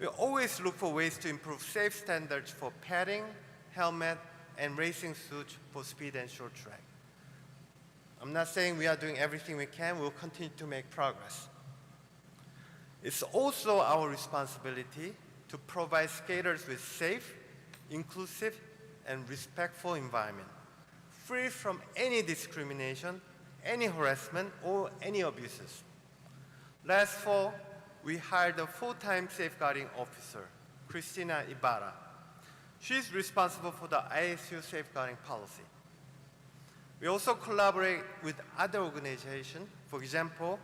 We always look for ways to improve safe standards for padding, helmet, and racing suits for speed and short track. I'm not saying we are doing everything we can. We'll continue to make progress. It's also our responsibility to provide skaters with safe, inclusive, and respectful environment, free from any discrimination, any harassment, or any abuses. Last fall, we hired a full-time safeguarding officer, Christina Ibarra. She's responsible for the ISU safeguarding policy. We also collaborate with other organizations. For example,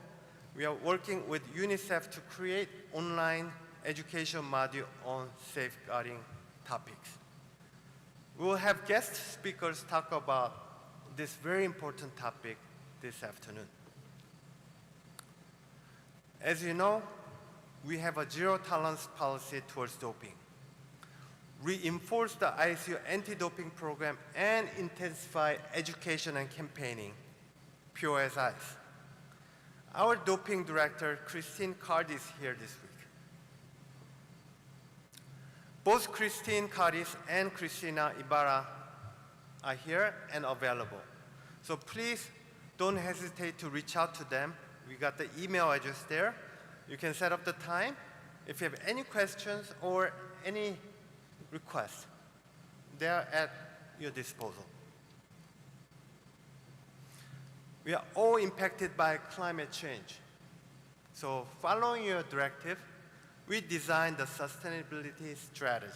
we are working with UNICEF to create online education module on safeguarding topics. We will have guest speakers talk about this very important topic this afternoon. As you know, we have a zero-tolerance policy towards doping. We enforce the ISU anti-doping program and intensify education and campaigning, pure as ice. Our doping director, Christine Card, is here this week. Both Christine Cardis and Christina Ibarra are here and available. So please don't hesitate to reach out to them. We got the email address there. You can set up the time. If you have any questions or any requests, they are at your disposal. We are all impacted by climate change. So following your directive, we designed the sustainability strategy.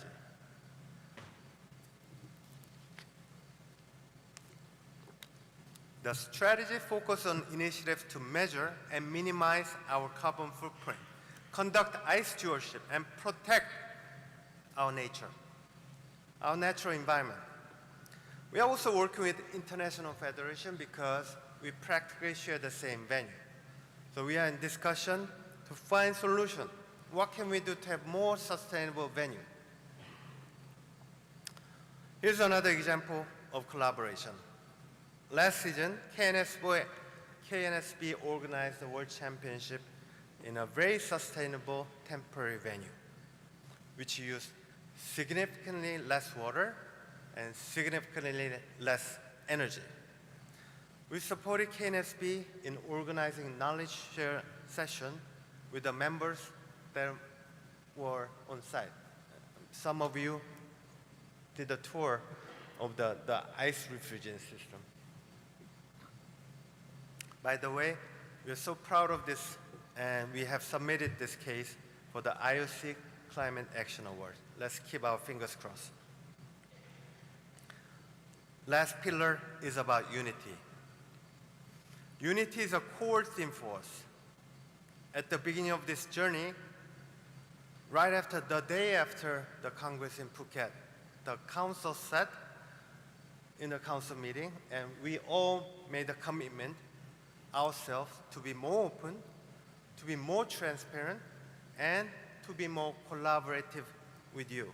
The strategy focuses on initiatives to measure and minimize our carbon footprint, conduct ice stewardship, and protect our nature, our natural environment. We are also working with International Federation because we practically share the same venue. So we are in discussion to find solutions. What can we do to have more sustainable venue? Here's another example of collaboration. Last season, KNSB organized the World Championship in a very sustainable temporary venue, which used significantly less water and significantly less energy. We supported KNSB in organizing knowledge share session with the members that were on site. Some of you did a tour of the ice refrigerant system. By the way, we're so proud of this, and we have submitted this case for the IOC Climate Action Award. Let's keep our fingers crossed. Last pillar is about unity. Unity is a core theme for us. At the beginning of this journey, right after the day after the Congress in Phuket, the council sat in the council meeting, and we all made a commitment ourselves to be more open, to be more transparent, and to be more collaborative with you,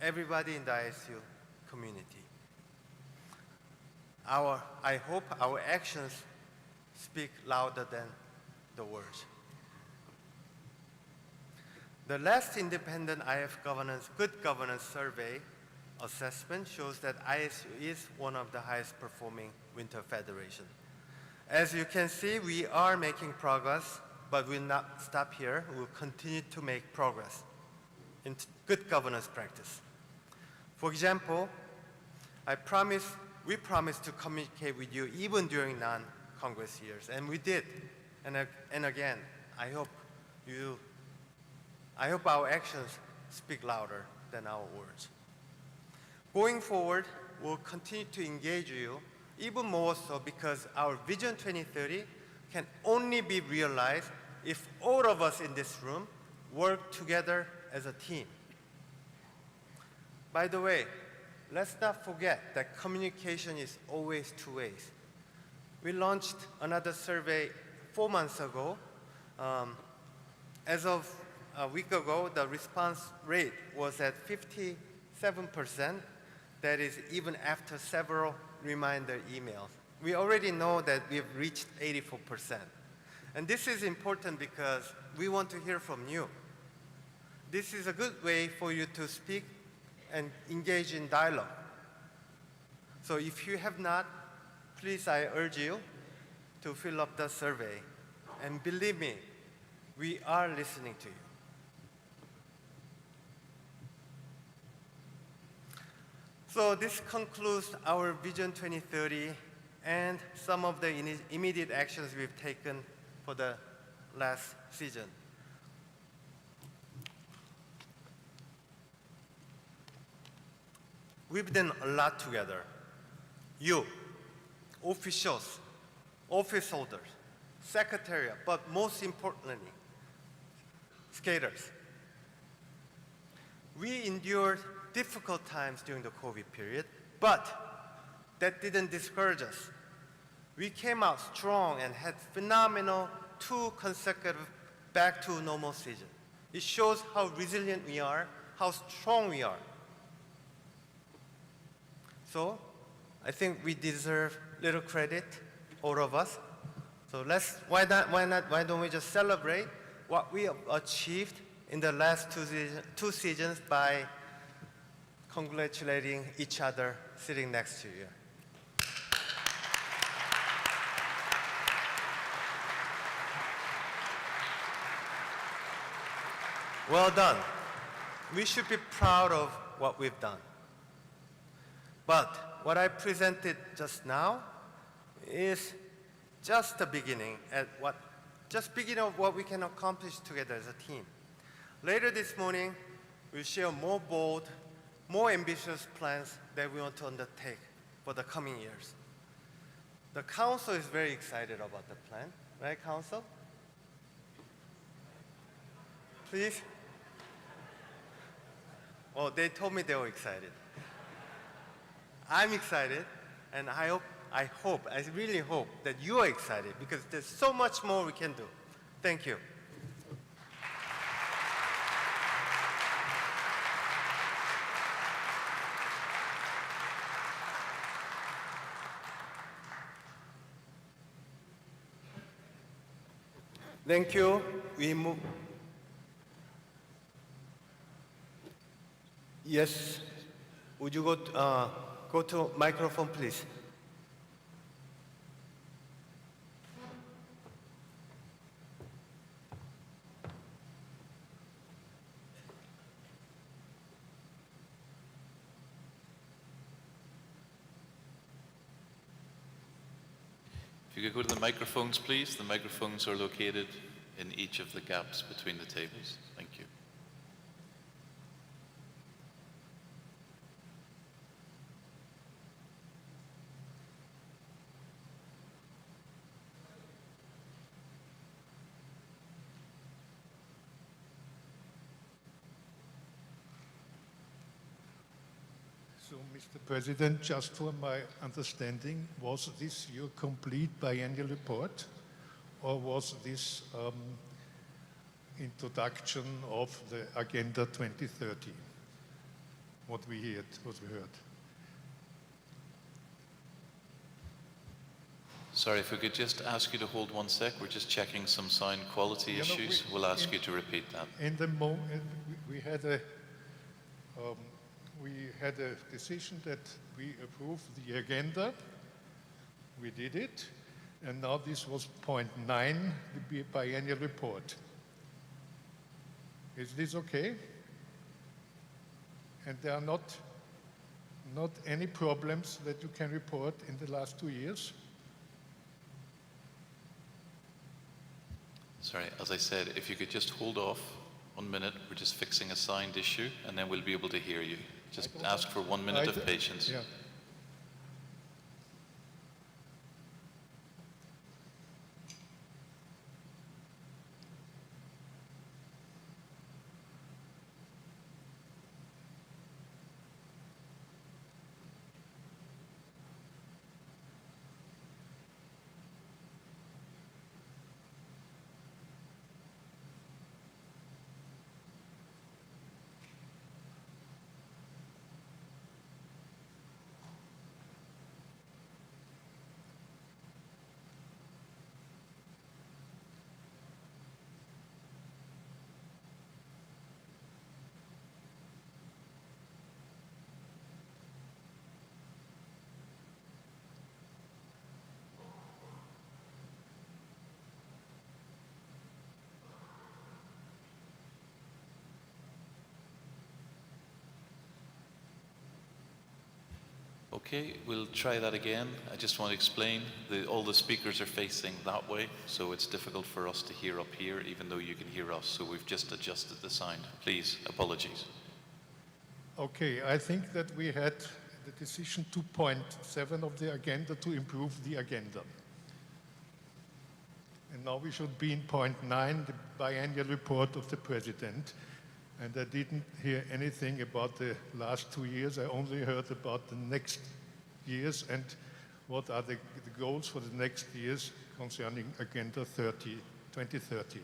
everybody in the ISU community. I hope our actions speak louder than the words. The last independent IF governance, good governance survey assessment shows that ISU is one of the highest performing winter federations. As you can see, we are making progress, but we'll not stop here. We'll continue to make progress in good governance practice. For example, we promised to communicate with you even during non-Congress years, and we did. And again, I hope our actions speak louder than our words. Going forward, we'll continue to engage you even more so because our Vision 2030 can only be realized if all of us in this room work together as a team. By the way, let's not forget that communication is always two ways. We launched another survey 4 months ago. As of a week ago, the response rate was at 57%. That is even after several reminder emails. We already know that we've reached 84%. And this is important because we want to hear from you. This is a good way for you to speak and engage in dialogue. So if you have not, please, I urge you to fill up the survey. And believe me, we are listening to you. So this concludes our Vision 2030 and some of the immediate actions we've taken for the last season. We've done a lot together. You, officials, office holders, secretariat, but most importantly, skaters. We endured difficult times during the COVID period, but that didn't discourage us. We came out strong and had phenomenal 2 consecutive back to normal season. It shows how resilient we are, how strong we are. So I think we deserve little credit, all of us. So why don't we just celebrate what we have achieved in the last 2 seasons by congratulating each other sitting next to you. Well done. We should be proud of what we've done. But what I presented just now is just the beginning of what we can accomplish together as a team. Later this morning, we'll share more bold, more ambitious plans that we want to undertake for the coming years. The council is very excited about the plan, right, council? Please? Oh, they told me they were excited. I'm excited, and I really hope that you are excited because there's so much more we can do. Thank you. Thank you. We move. Yes. Would you go to microphone, please? If you could go to the microphones, please. The microphones are located in each of the gaps between the tables. Thank you. So, Mr. President, just for my understanding, was this your complete biennial report, or was this introduction of the Agenda 2030, what we heard? Sorry, if we could just ask you to hold 1 sec. We're just checking some sound quality issues. We'll ask you to repeat that. In the moment, we had a decision that we approved the agenda. We did it, and now this was point 9, the biennial report. Is this okay? And there are not any problems that you can report in the last 2 years? Sorry, as I said, if you could just hold off 1 minute. We're just fixing a sound issue, and then we'll be able to hear you. Just ask for 1 minute of patience. Yeah. Okay, we'll try that again. I just want to explain that all the speakers are facing that way, so it's difficult for us to hear up here, even though you can hear us. So we've just adjusted the sound. Please, apologies. Okay, I think that we had the decision 2.7 of the agenda to improve the agenda. And now we should be in point 9, the biennial report of the President. And I didn't hear anything about the last 2 years. I only heard about the next years and what are the goals for the next years concerning Agenda 2030.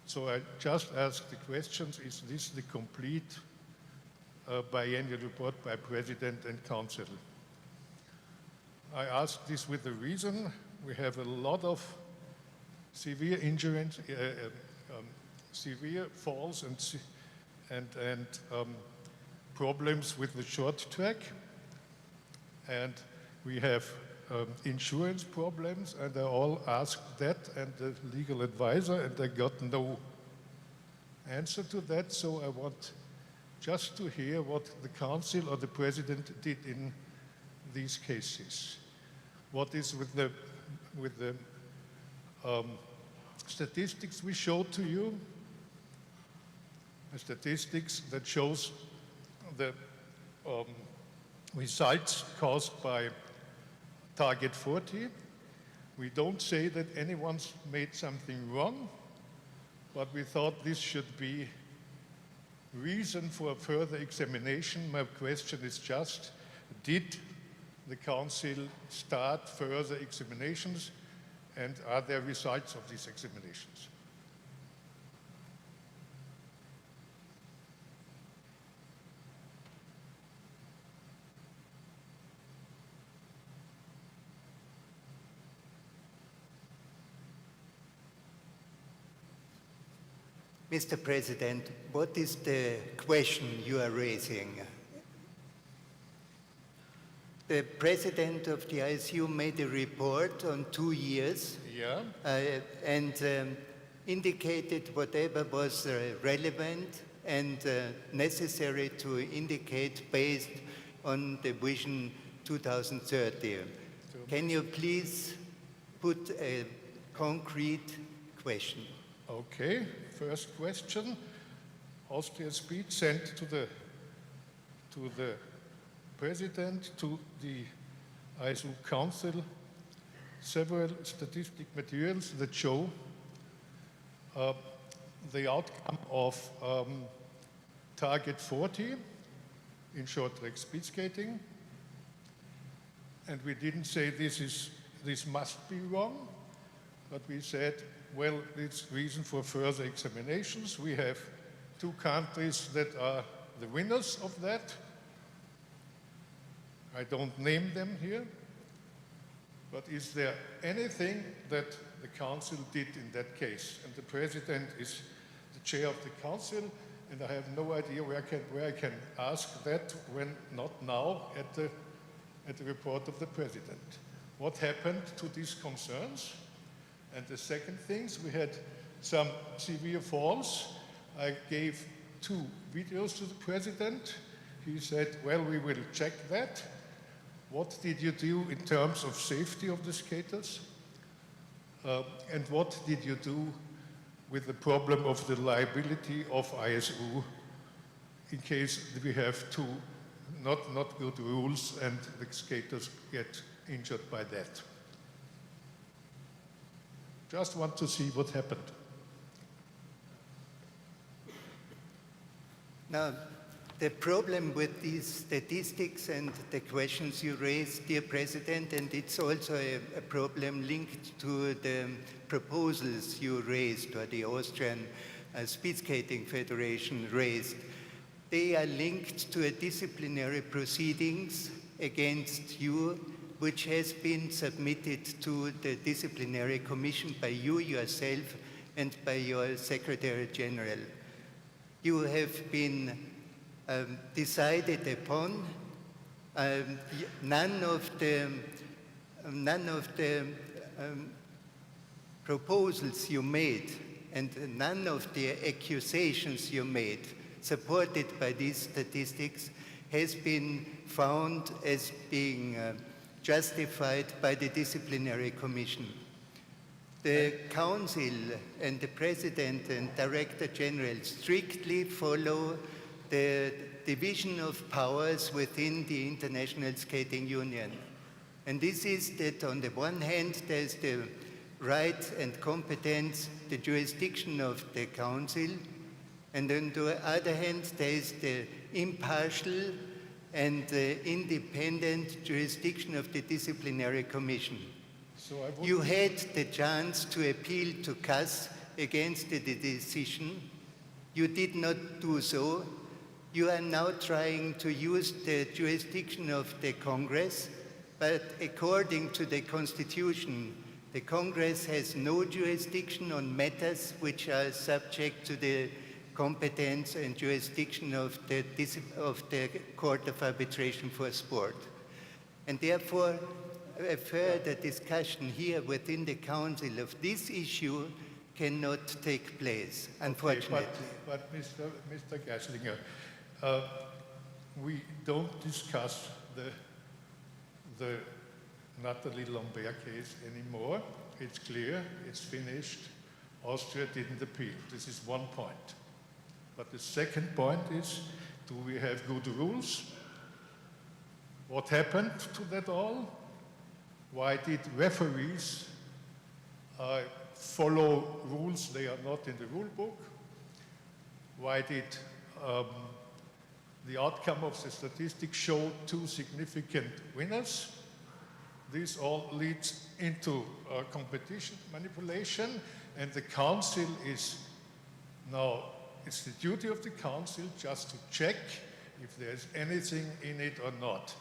So I just asked the questions, is this the complete biennial report by President and Council? I asked this with a reason. We have a lot of severe injuries, severe falls and problems with the short track, and we have insurance problems, and I all asked that and the legal advisor, and I got no answer to that. So I want just to hear what the council or the president did in these cases. What is with the statistics we showed to you? Statistics that shows the results caused by target 40. We don't say that anyone's made something wrong, but we thought this should be reason for a further examination. My question is just, did the council start further examinations, and are there results of these examinations? Mr. President, what is the question you are raising? The president of the ISU made a report on 2 years Yeah. and indicated whatever was relevant and necessary to indicate based on the Vision 2030. Can you please put a concrete question? Okay, first question. Austria's speech sent to the President, to the ISU Council, several statistic materials that show the outcome of Target 40 in short track speed skating. And we didn't say this must be wrong, but we said, well, it's reason for further examinations. We have 2 countries that are the winners of that. I don't name them here, but is there anything that the Council did in that case? And the President is the chair of the Council, and I have no idea where I can ask that when not now at the report of the President. What happened to these concerns? And the second thing, we had some severe falls. I gave 2 videos to the President. He said, well, we will check that. What did you do in terms of safety of the skaters? And what did you do with the problem of the liability of ISU in case we have not good rules and the skaters get injured by that? Just want to see what happened. Now, the problem with these statistics and the questions you raised, dear President, and it's also a problem linked to the proposals you raised, or the Austrian Speed Skating Federation raised. They are linked to a disciplinary proceedings against you, which has been submitted to the disciplinary commission by you yourself and by your Secretary General. You have been decided upon. None of the proposals you made and none of the accusations you made supported by these statistics has been found as being justified by the disciplinary commission. The Council and the President and Director General strictly follow the division of powers within the International Skating Union. And this is that on the one hand, there's the right and competence, the jurisdiction of the Council, and on the other hand, there's the impartial and independent jurisdiction of the Disciplinary Commission. So you had the chance to appeal to CAS against the decision. You did not do so. You are now trying to use the jurisdiction of the Congress, but according to the Constitution, the Congress has no jurisdiction on matters which are subject to the competence and jurisdiction of the Court of Arbitration for Sport. And therefore, a further discussion here within the Council of this issue cannot take place, unfortunately. Okay, but Mr. Geislinger, we don't discuss the Nathalie Lambert case anymore. It's clear, it's finished. Austria didn't appeal. This is one point. But the second point is, do we have good rules? What happened to that all? Why did referees follow rules they are not in the rule book? Why did the outcome of the statistics show 2 significant winners? This all leads into competition manipulation, and the Council is now, it's the duty of the Council just to check if there's anything in it or not,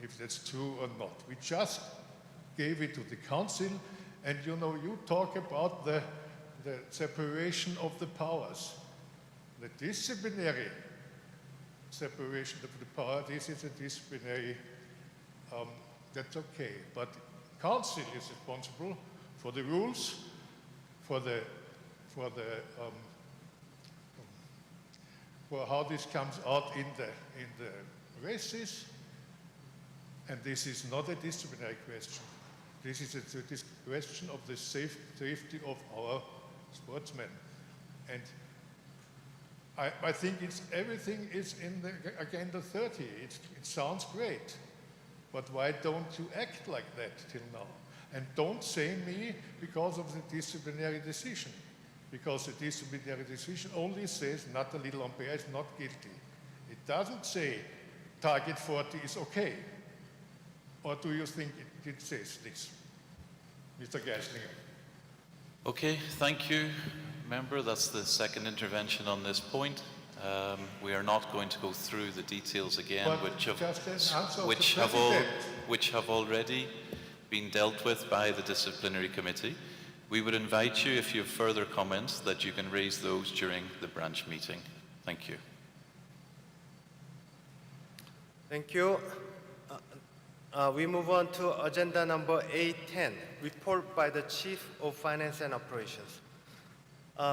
if that's true or not. We just gave it to the Council, and you know, you talk about the separation of the powers. The disciplinary separation of the power, this is a disciplinary, that's okay. But council is responsible for the rules, for how this comes out in the races, and this is not a disciplinary question. This is a question of the safety of our sportsmen. And I think everything is in the Agenda 30. It sounds great, but why don't you act like that till now? And don't say me because of the disciplinary decision, because the disciplinary decision only says Nathalie Lambert is not guilty. It doesn't say target 40 is okay. Or do you think it says this, Mr. Geislinger? Okay, thank you, member. That's the second intervention on this point. We are not going to go through the details again, But which have already been dealt with by the disciplinary committee. We would invite you, if you have further comments, that you can raise those during the branch meeting. Thank you. Thank you. We move on to agenda number 810, report by the Chief of Finance and Operations.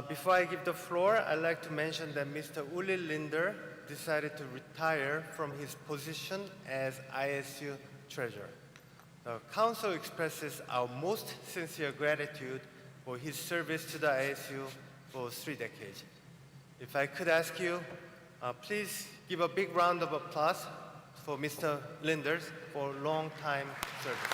Before I give the floor, I'd like to mention that Mr. Uli Linder decided to retire from his position as ISU Treasurer. The Council expresses our most sincere gratitude for his service to the ISU for 3 decades. If I could ask you, please give a big round of applause for Mr. Linders for long time service.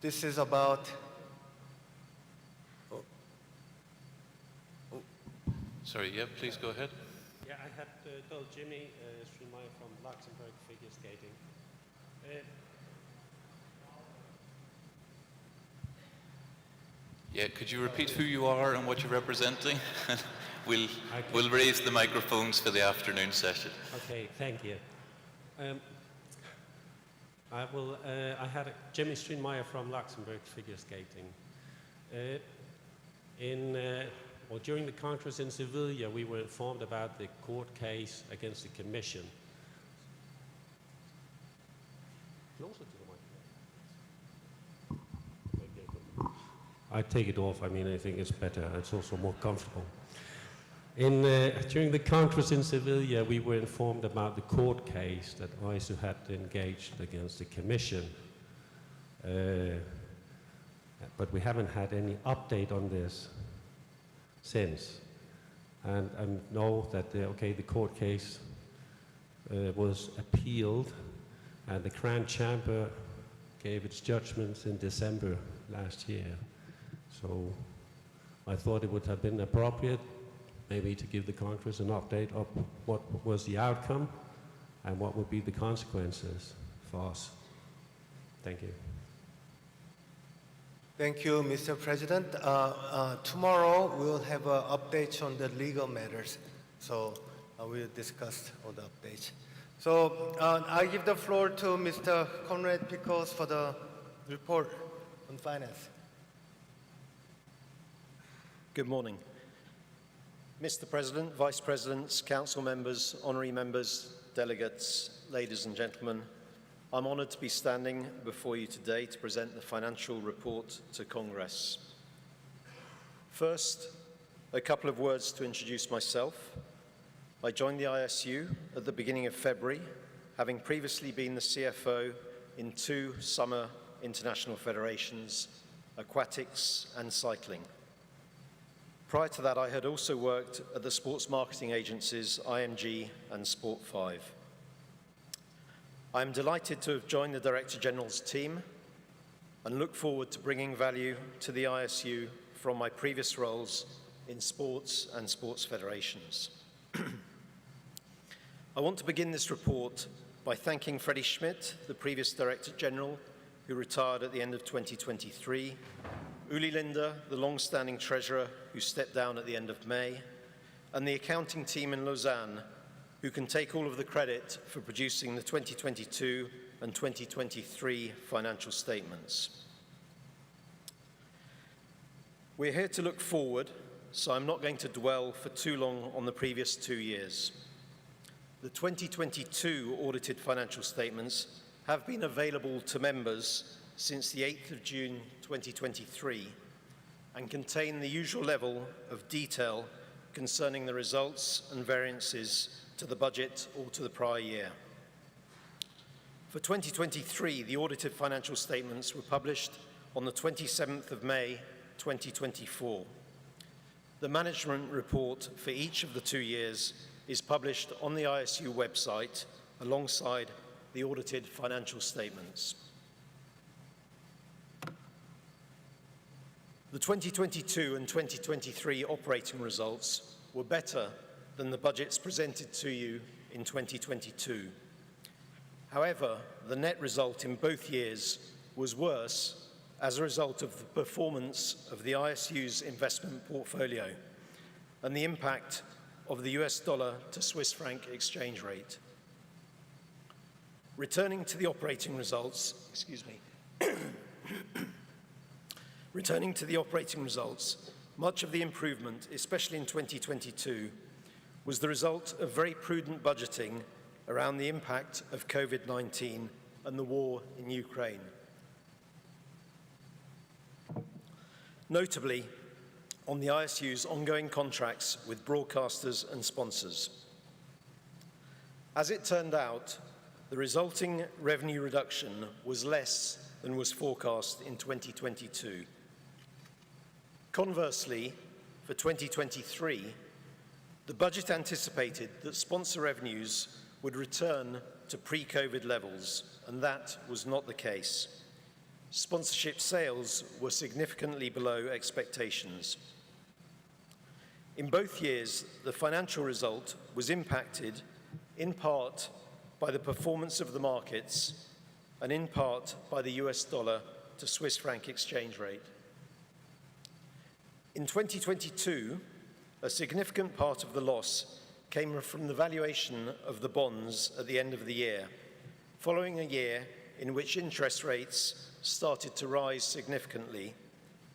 This is about. Sorry, yeah, please go ahead. Yeah, I had told Jimmy Schulmeier from Luxembourg Figure Skating. Yeah, could you repeat who you are and what you're representing? We'll raise the microphones for the afternoon session. Okay, thank you. I had Jimmy Schulmeier from Luxembourg Figure Skating. During the Congress in Sevilla, we were informed about the court case against the Commission. Closer to the microphone. I take it off. I mean, I think it's better. It's also more comfortable. During the Congress in Sevilla, we were informed about the court case that ISU had engaged against the Commission. But we haven't had any update on this since. And I know that the court case was appealed, and the Grand Chamber gave its judgments in December last year. So I thought it would have been appropriate maybe to give the Congress an update of what was the outcome and what would be the consequences for us. Thank you. Thank you, Mr. President. Tomorrow we'll have updates on the legal matters, so we'll discuss all the updates. So I give the floor to Mr. Conrad Pickles for the report on finance. Good morning. Mr. President, Vice Presidents, Council members, honorary members, delegates, ladies and gentlemen, I'm honoured to be standing before you today to present the financial report to Congress. First, a couple of words to introduce myself. I joined the ISU at the beginning of February, having previously been the CFO in 2 summer international federations, aquatics and cycling. Prior to that, I had also worked at the sports marketing agencies IMG and Sport5. I am delighted to have joined the Director General's team and look forward to bringing value to the ISU from my previous roles in sports and sports federations. I want to begin this report by thanking Freddie Schmidt, the previous Director General, who retired at the end of 2023, Uli Linder, the long-standing Treasurer, who stepped down at the end of May, and the accounting team in Lausanne, who can take all of the credit for producing the 2022 and 2023 financial statements. We're here to look forward, so I'm not going to dwell for too long on the previous 2 years. The 2022 audited financial statements have been available to members since the 8th of June 2023 and contain the usual level of detail concerning the results and variances to the budget or to the prior year. For 2023, the audited financial statements were published on the 27th of May 2024. The management report for each of the 2 years is published on the ISU website alongside the audited financial statements. The 2022 and 2023 operating results were better than the budgets presented to you in 2022. However, the net result in both years was worse as a result of the performance of the ISU's investment portfolio and the impact of the US dollar to Swiss franc exchange rate. Returning to the operating results, Returning to the operating results, much of the improvement, especially in 2022, was the result of very prudent budgeting around the impact of COVID-19 and the war in Ukraine. Notably, on the ISU's ongoing contracts with broadcasters and sponsors. As it turned out, the resulting revenue reduction was less than was forecast in 2022. Conversely, for 2023, the budget anticipated that sponsor revenues would return to pre-COVID levels, and that was not the case. Sponsorship sales were significantly below expectations. In both years, the financial result was impacted in part by the performance of the markets and in part by the US dollar to Swiss franc exchange rate. In 2022, a significant part of the loss came from the valuation of the bonds at the end of the year, following a year in which interest rates started to rise significantly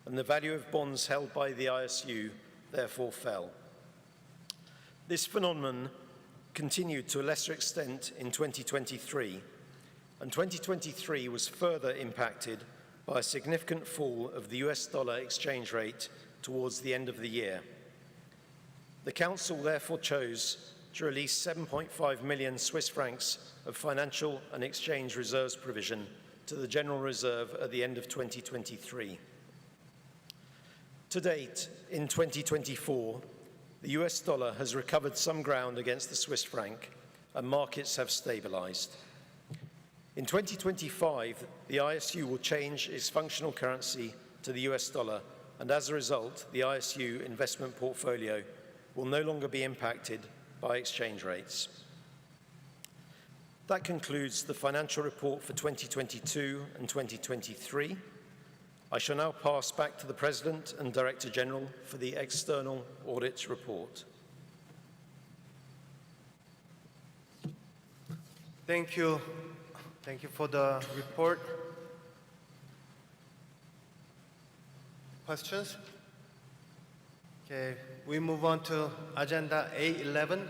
and the value of bonds held by the ISU therefore fell. This phenomenon continued to a lesser extent in 2023, and 2023 was further impacted by a significant fall of the US dollar exchange rate towards the end of the year. The Council therefore chose to release 7.5 million Swiss francs of financial and exchange reserves provision to the General Reserve at the end of 2023. To date, in 2024, the US dollar has recovered some ground against the Swiss franc and markets have stabilized. In 2025, the ISU will change its functional currency to the US dollar, and as a result, the ISU investment portfolio will no longer be impacted by exchange rates. That concludes the financial report for 2022 and 2023. I shall now pass back to the President and Director General for the External Audit Report. Thank you. Thank you for the report. Questions? Okay, we move on to Agenda A11,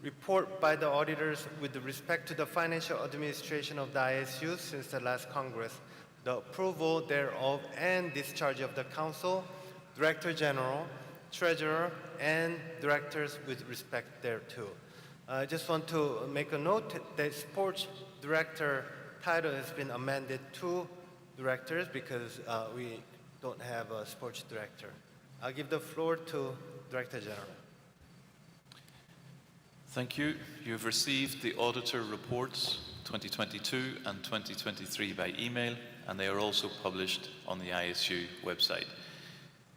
report by the auditors with respect to the financial administration of the ISU since the last Congress, the approval thereof and discharge of the Council, Director General, Treasurer, and Directors with respect thereto. I just want to make a note that Sports Director title has been amended to Directors because we don't have a Sports Director. I'll give the floor to Director General. Thank you. You have received the auditor reports 2022 and 2023 by email, and they are also published on the ISU website.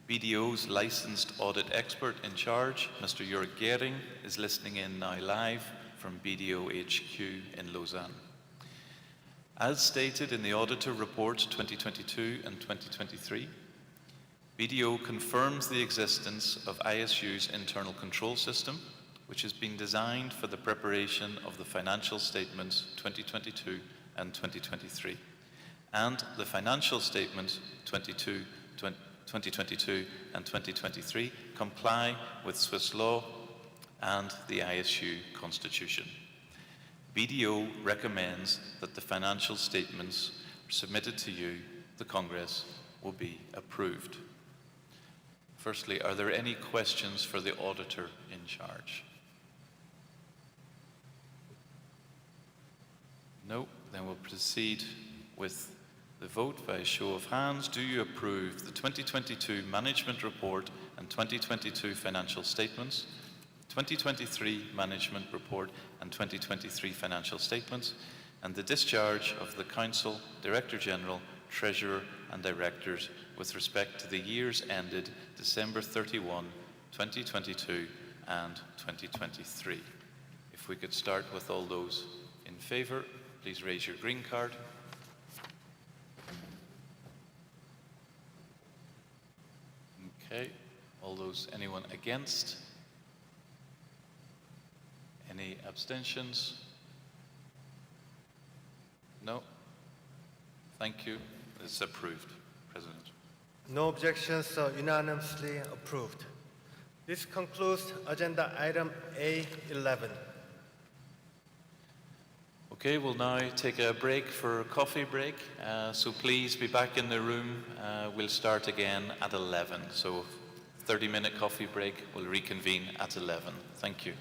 BDO's licensed audit expert in charge, Mr. Jörg Gehring, is listening in now live from BDO HQ in Lausanne. As stated in the auditor report 2022 and 2023, BDO confirms the existence of ISU's internal control system, which has been designed for the preparation of the financial statements 2022 and 2023, and the financial statements 2022 and 2023 comply with Swiss law and the ISU Constitution. BDO recommends that the financial statements submitted to you, the Congress, will be approved. Firstly, are there any questions for the auditor in charge? No, then we'll proceed with the vote by a show of hands. Do you approve the 2022 Management Report and 2022 Financial Statements, 2023 Management Report and 2023 Financial Statements, and the discharge of the Council, Director General, Treasurer and Directors with respect to the years ended December 31, 2022 and 2023? If we could start with all those in favour, please raise your green card. Okay, anyone against? Any abstentions? No? Thank you. It's approved, President. No objections, so unanimously approved. This concludes agenda item A11. Okay, we'll now take a break for a coffee break. So please be back in the room. We'll start again at 11. So 30-minute coffee break. We'll reconvene at 11. Thank you.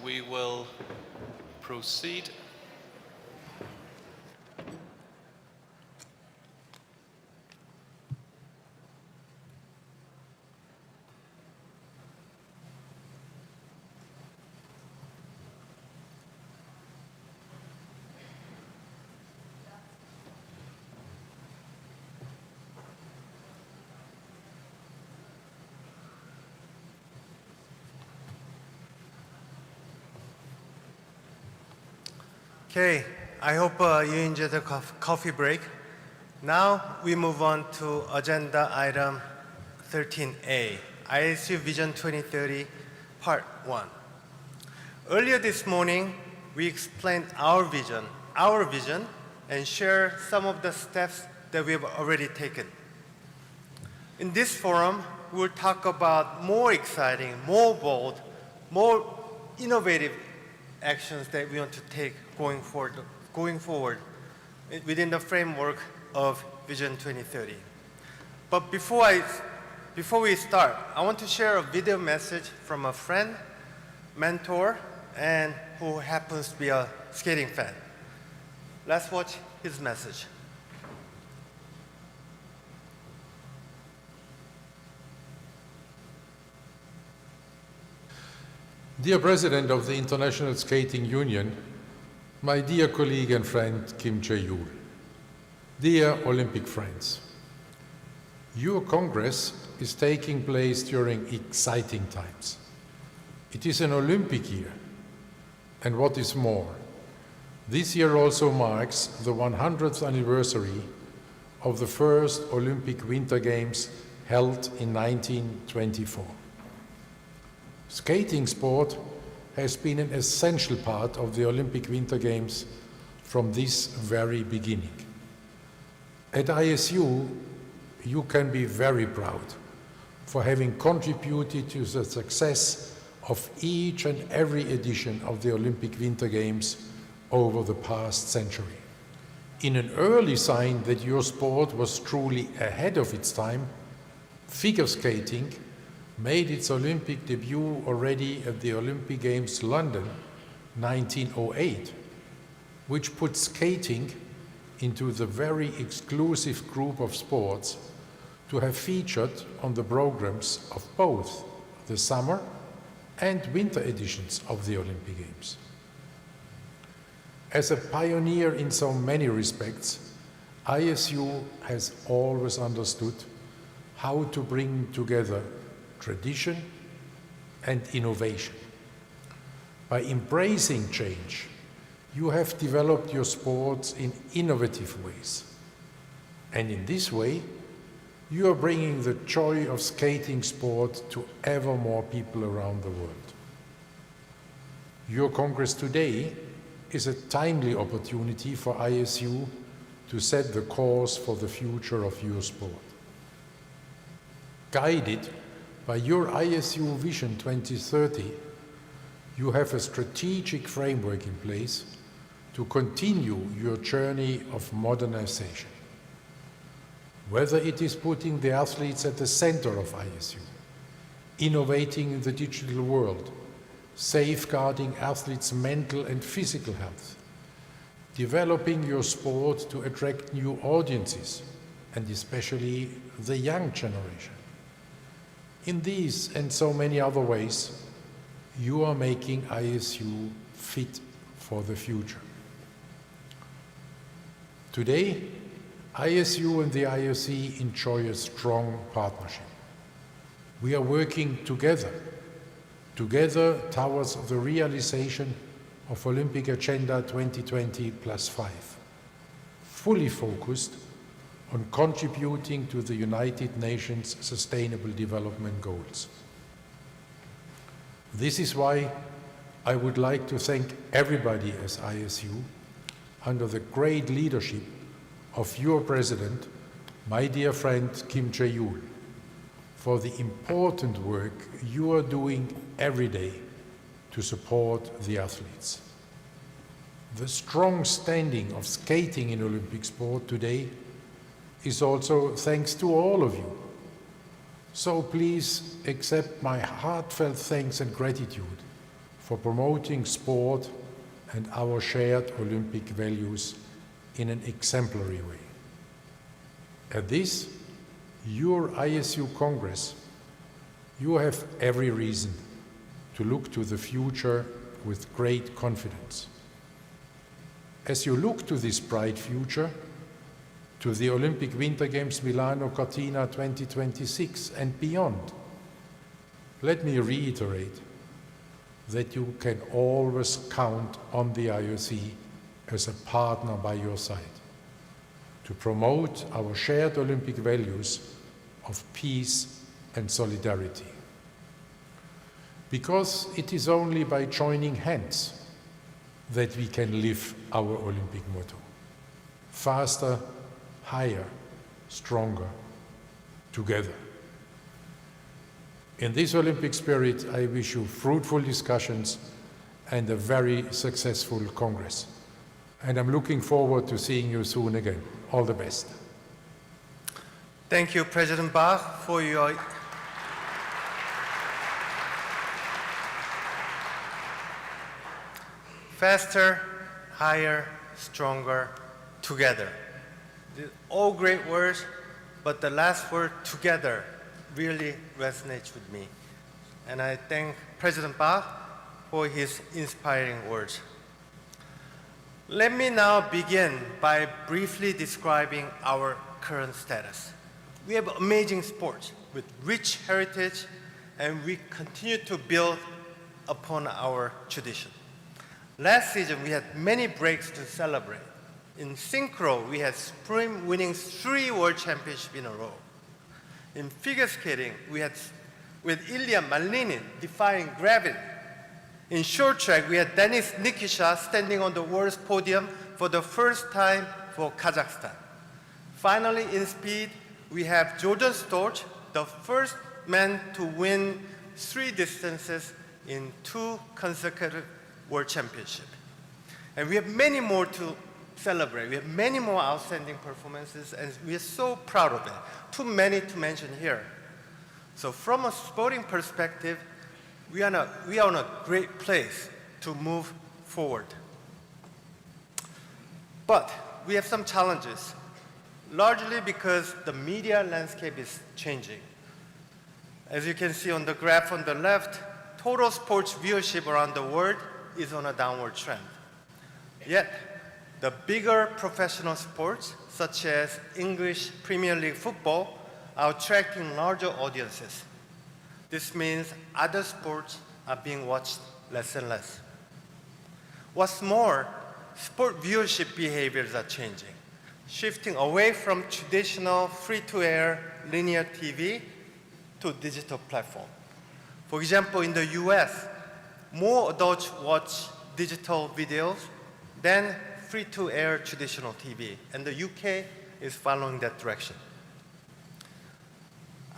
We will proceed. Okay, I hope you enjoyed the coffee break. Now we move on to agenda item 13A, ISU Vision 2030, Part 1. Earlier this morning, we explained our vision, and shared some of the steps that we have already taken. In this forum, we'll talk about more exciting, more bold, more innovative actions that we want to take going forward within the framework of Vision 2030. But before we start, I want to share a video message from a friend, mentor, and who happens to be a skating fan. Let's watch his message. Dear President of the International Skating Union, my dear colleague and friend Kim Jae-yul, dear Olympic friends, your Congress is taking place during exciting times. It is an Olympic year, and what is more, this year also marks the 100th anniversary of the first Olympic Winter Games held in 1924. Skating sport has been an essential part of the Olympic Winter Games from this very beginning. At ISU, you can be very proud for having contributed to the success of each and every edition of the Olympic Winter Games over the past century. In an early sign that your sport was truly ahead of its time, figure skating made its Olympic debut already at the Olympic Games London 1908, which put skating into the very exclusive group of sports to have featured on the programs of both the summer and winter editions of the Olympic Games. As a pioneer in so many respects, ISU has always understood how to bring together tradition and innovation. By embracing change, you have developed your sports in innovative ways. And in this way, you are bringing the joy of skating sport to ever more people around the world. Your Congress today is a timely opportunity for ISU to set the course for the future of your sport. Guided by your ISU Vision 2030, you have a strategic framework in place to continue your journey of modernization. Whether it is putting the athletes at the center of ISU, innovating in the digital world, safeguarding athletes' mental and physical health, developing your sport to attract new audiences, and especially the young generation. In these and so many other ways, you are making ISU fit for the future. Today, ISU and the IOC enjoy a strong partnership. We are working together towards the realization of Olympic Agenda 2020+5, fully focused on contributing to the United Nations Sustainable Development Goals. This is why I would like to thank everybody as ISU, under the great leadership of your President, my dear friend Kim Jae-yul, for the important work you are doing every day to support the athletes. The strong standing of skating in Olympic sport today is also thanks to all of you. So please accept my heartfelt thanks and gratitude for promoting sport and our shared Olympic values in an exemplary way. At this, your ISU Congress, you have every reason to look to the future with great confidence. As you look to this bright future, to the Olympic Winter Games Milano Cortina 2026 and beyond, let me reiterate that you can always count on the IOC as a partner by your side to promote our shared Olympic values of peace and solidarity. Because it is only by joining hands that we can live our Olympic motto: faster, higher, stronger, together. In this Olympic spirit, I wish you fruitful discussions and a very successful Congress. And I'm looking forward to seeing you soon again. All the best. Thank you, President Bach, for your faster, higher, stronger, together. They're all great words, but the last word, together, really resonates with me. And I thank President Bach for his inspiring words. Let me now begin by briefly describing our current status. We have amazing sports with rich heritage, and we continue to build upon our tradition. Last season, we had many breaks to celebrate. In synchro, we had sprint winning 3 world championships in a row. In figure skating, we had with Ilya Malinin defying gravity. In short track, we had Denis Nikisha standing on the world's podium for the first time for Kazakhstan. Finally, in speed, we have Jordan Storch, the first man to win 3 distances in 2 consecutive World Championships. And we have many more to celebrate. We have many more outstanding performances, and we are so proud of it. Too many to mention here. So from a sporting perspective, we are on a great place to move forward. But we have some challenges, largely because the media landscape is changing. As you can see on the graph on the left, total sports viewership around the world is on a downward trend. Yet, the bigger professional sports, such as English Premier League football, are attracting larger audiences. This means other sports are being watched less and less. What's more, sport viewership behaviors are changing, shifting away from traditional free-to-air linear TV to digital platform. For example, in the US, more adults watch digital videos than free-to-air traditional TV, and the UK is following that direction.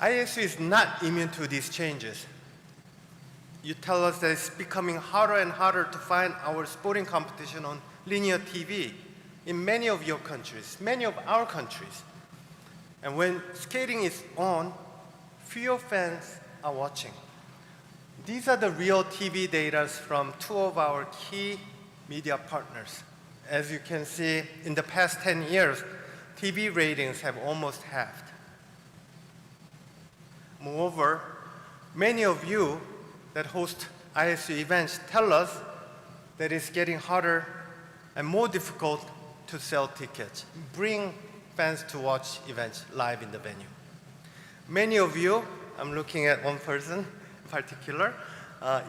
ISU is not immune to these changes. You tell us that it's becoming harder and harder to find our sporting competition on linear TV in many of your countries, many of our countries. And when skating is on, fewer fans are watching. These are the real TV data from 2 of our key media partners. As you can see, in the past 10 years, TV ratings have almost halved. Moreover, many of you that host ISU events tell us that it's getting harder and more difficult to sell tickets, bring fans to watch events live in the venue. Many of you, I'm looking at one person in particular,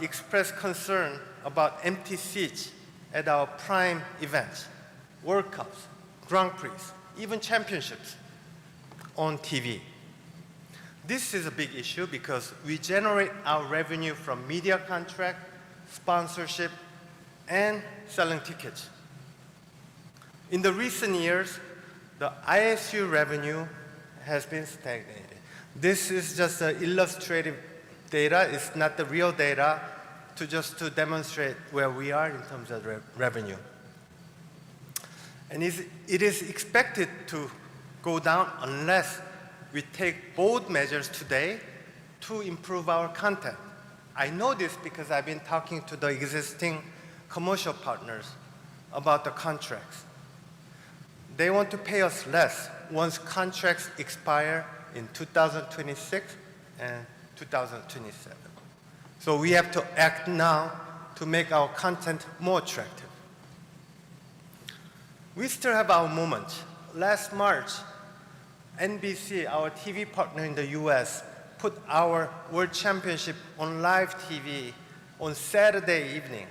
expressed concern about empty seats at our prime events, World Cups, Grand Prix, even championships on TV. This is a big issue because we generate our revenue from media contract, sponsorship, and selling tickets. In the recent years, the ISU revenue has been stagnated. This is just illustrative data. It's not the real data to demonstrate where we are in terms of revenue. And it is expected to go down unless we take bold measures today to improve our content. I know this because I've been talking to the existing commercial partners about the contracts. They want to pay us less once contracts expire in 2026 and 2027. So we have to act now to make our content more attractive. We still have our moment. Last March, NBC, our TV partner in the US, put our World Championship on live TV on Saturday evening.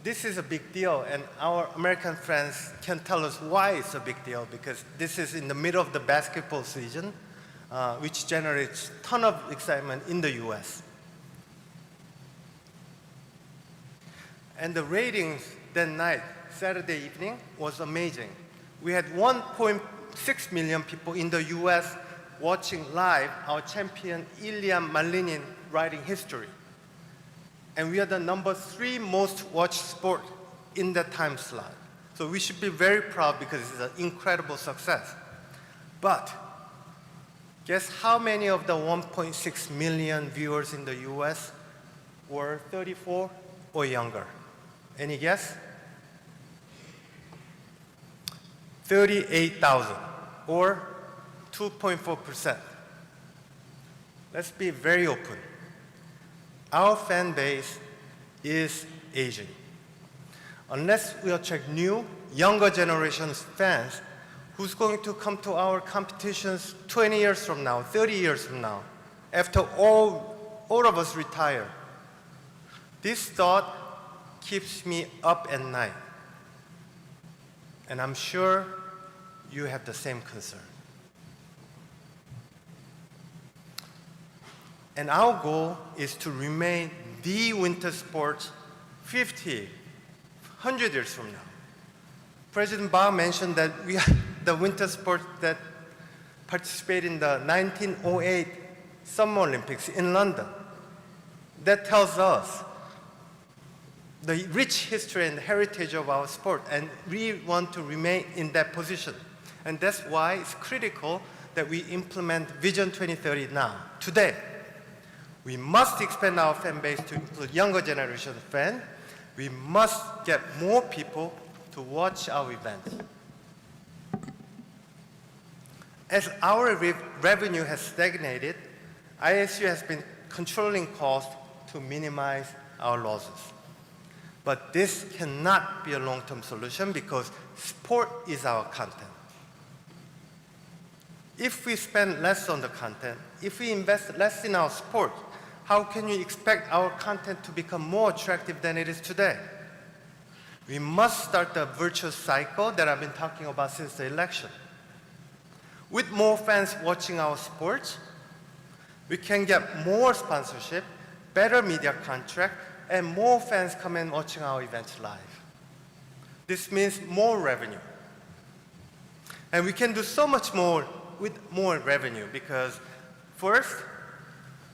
This is a big deal, and our American friends can tell us why it's a big deal, because this is in the middle of the basketball season, which generates a ton of excitement in the US. And the ratings that night, Saturday evening, was amazing. We had 1.6 million people in the US watching live our champion Ilya Malinin riding history. And we are the #3 most watched sport in that time slot. So we should be very proud because it's an incredible success. But guess how many of the 1.6 million viewers in the US were 34 or younger? Any guess? 38,000, or 2.4%. Let's be very open. Our fan base is aging. Unless we attract new, younger generations fans, who's going to come to our competitions 20 years from now, 30 years from now, after all of us retire? This thought keeps me up at night. And I'm sure you have the same concern. And our goal is to remain the winter sport 50, 100 years from now. President Ba mentioned that we are the winter sport that participated in the 1908 Summer Olympics in London. That tells us the rich history and heritage of our sport, and we want to remain in that position. And that's why it's critical that we implement Vision 2030 now, today. We must expand our fan base to include younger generation fans. We must get more people to watch our events. As our revenue has stagnated, ISU has been controlling costs to minimize our losses. But this cannot be a long-term solution because sport is our content. If we spend less on the content, if we invest less in our sport, how can we expect our content to become more attractive than it is today? We must start the virtuous cycle that I've been talking about since the election. With more fans watching our sports, we can get more sponsorship, better media contract, and more fans come and watching our events live. This means more revenue. And we can do so much more with more revenue because first,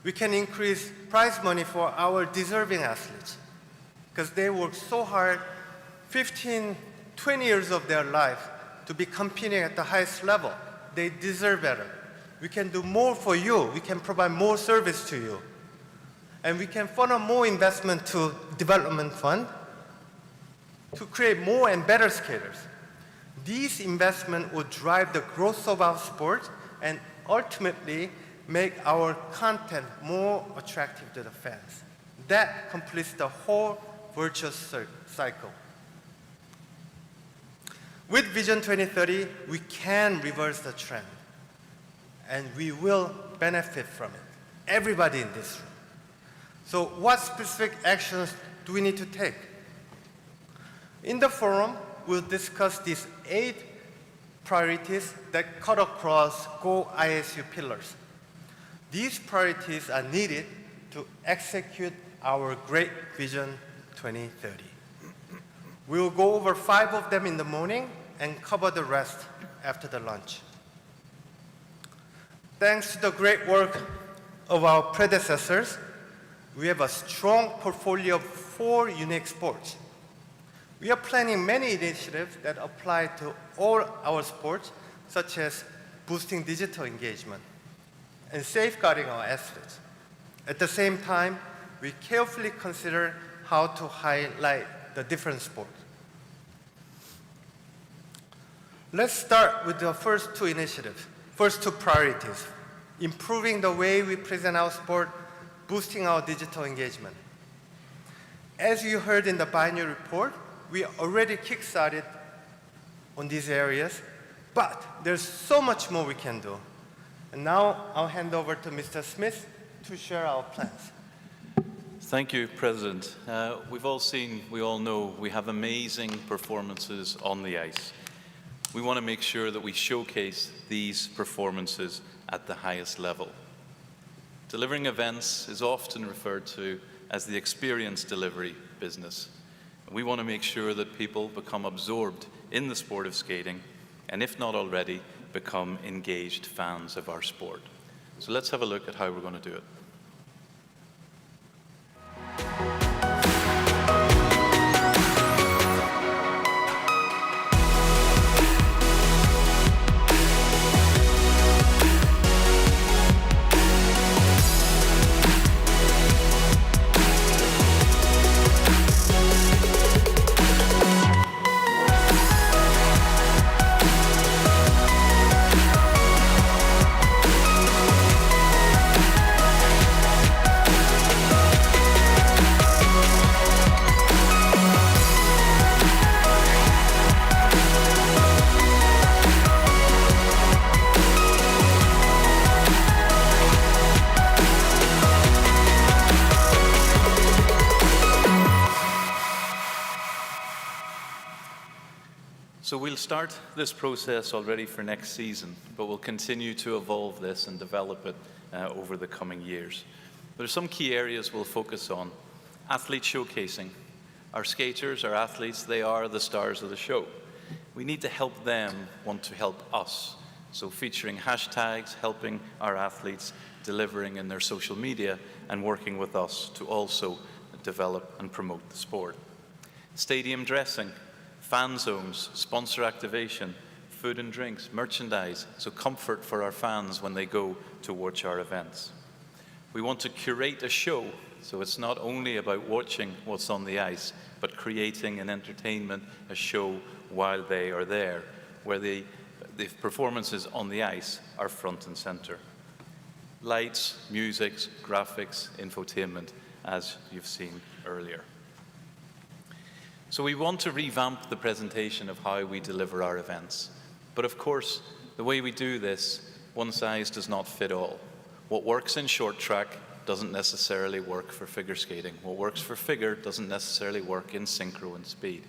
we can increase prize money for our deserving athletes because they work so hard 15, 20 years of their life to be competing at the highest level. They deserve better. We can do more for you. We can provide more service to you. And we can funnel more investment to development fund to create more and better skaters. These investments will drive the growth of our sport and ultimately make our content more attractive to the fans. That completes the whole virtuous cycle. With Vision 2030, we can reverse the trend, and we will benefit from it, everybody in this room. So what specific actions do we need to take? In the forum, we'll discuss these 8 priorities that cut across Go ISU pillars. These priorities are needed to execute our great Vision 2030. We will go over 5 of them in the morning and cover the rest after the lunch. Thanks to the great work of our predecessors, we have a strong portfolio of 4 unique sports. We are planning many initiatives that apply to all our sports, such as boosting digital engagement and safeguarding our athletes. At the same time, we carefully consider how to highlight the different sports. Let's start with the first 2 initiatives, first 2 priorities: improving the way we present our sport, boosting our digital engagement. As you heard in the biennial report, we already kickstarted on these areas, but there's so much more we can do. And now I'll hand over to Mr. Smith to share our plans. Thank you, President. We've all seen, we all know, we have amazing performances on the ice. We want to make sure that we showcase these performances at the highest level. Delivering events is often referred to as the experience delivery business. We want to make sure that people become absorbed in the sport of skating, and if not already, become engaged fans of our sport. So let's have a look at how we're going to do it. So we'll start this process already for next season, but we'll continue to evolve this and develop it over the coming years. There are some key areas we'll focus on. Athlete showcasing. Our skaters, our athletes, they are the stars of the show. We need to help them want to help us. So featuring hashtags, helping our athletes, delivering in their social media, and working with us to also develop and promote the sport. Stadium dressing. Fan zones, sponsor activation, food and drinks, merchandise, so comfort for our fans when they go to watch our events. We want to curate a show, so it's not only about watching what's on the ice, but creating an entertainment, a show while they are there, where the performances on the ice are front and center. Lights, music, graphics, infotainment, as you've seen earlier. So we want to revamp the presentation of how we deliver our events. But of course, the way we do this, one size does not fit all. What works in short track doesn't necessarily work for figure skating. What works for figure doesn't necessarily work in synchro and speed.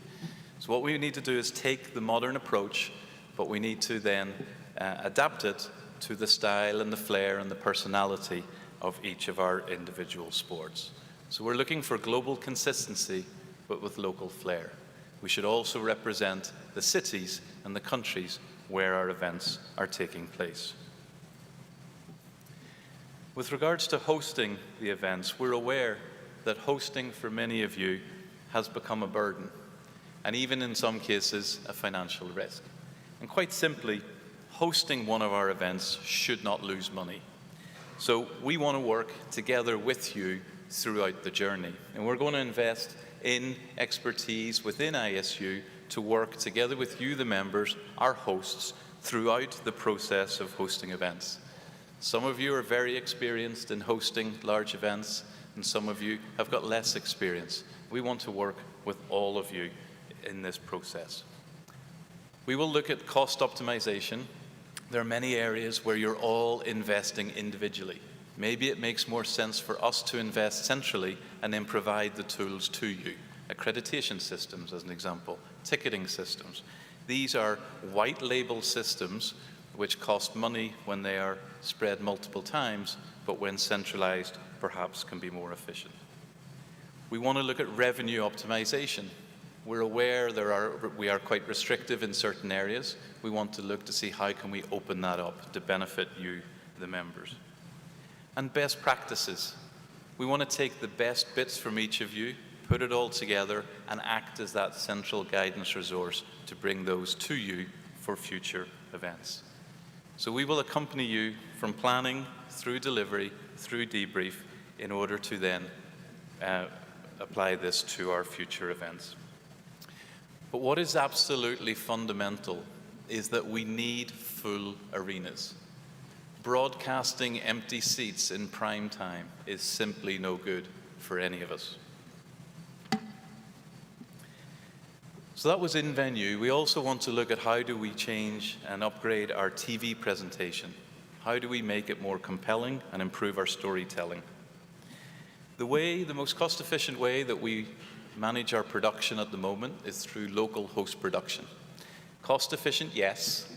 So what we need to do is take the modern approach, but we need to then adapt it to the style and the flair and the personality of each of our individual sports. So we're looking for global consistency, but with local flair. We should also represent the cities and the countries where our events are taking place. With regards to hosting the events, we're aware that hosting for many of you has become a burden, and even in some cases, a financial risk. And quite simply, hosting one of our events should not lose money. So we want to work together with you throughout the journey, and we're going to invest in expertise within ISU to work together with you, the members, our hosts, throughout the process of hosting events. Some of you are very experienced in hosting large events, and some of you have got less experience. We want to work with all of you in this process. We will look at cost optimization. There are many areas where you're all investing individually. Maybe it makes more sense for us to invest centrally and then provide the tools to you. Accreditation systems, as an example, ticketing systems. These are white label systems which cost money when they are spread multiple times, but when centralized, perhaps can be more efficient. We want to look at revenue optimization. We're aware we are quite restrictive in certain areas. We want to look to see how can we open that up to benefit you, the members. And best practices. We want to take the best bits from each of you, put it all together, and act as that central guidance resource to bring those to you for future events. So we will accompany you from planning through delivery, through debrief, in order to then apply this to our future events. But what is absolutely fundamental is that we need full arenas. Broadcasting empty seats in prime time is simply no good for any of us. So that was in venue. We also want to look at how do we change and upgrade our TV presentation. How do we make it more compelling and improve our storytelling? The most cost-efficient way that we manage our production at the moment is through local host production. Cost-efficient, yes.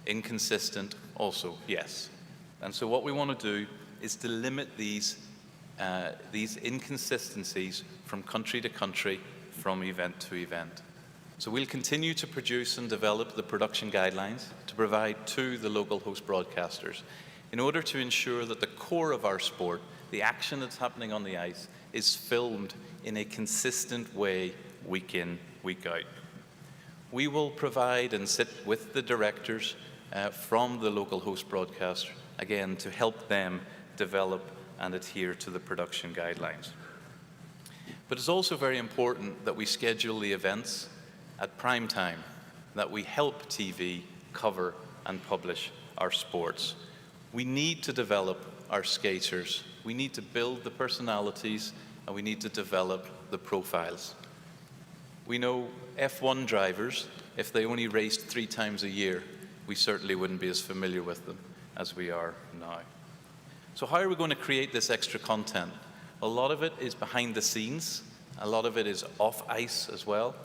Inconsistent, also, yes. And so what we want to do is to limit these inconsistencies from country to country, from event to event. So we'll continue to produce and develop the production guidelines to provide to the local host broadcasters in order to ensure that the core of our sport, the action that's happening on the ice, is filmed in a consistent way week in, week out. We will provide and sit with the directors from the local host broadcaster, again, to help them develop and adhere to the production guidelines. But it's also very important that we schedule the events at prime time, that we help TV cover and publish our sports. We need to develop our skaters. We need to build the personalities, and we need to develop the profiles. We know F1 drivers, if they only raced 3 times a year, we certainly wouldn't be as familiar with them as we are now. So how are we going to create this extra content? A lot of it is behind the scenes. A lot of it is off ice as well.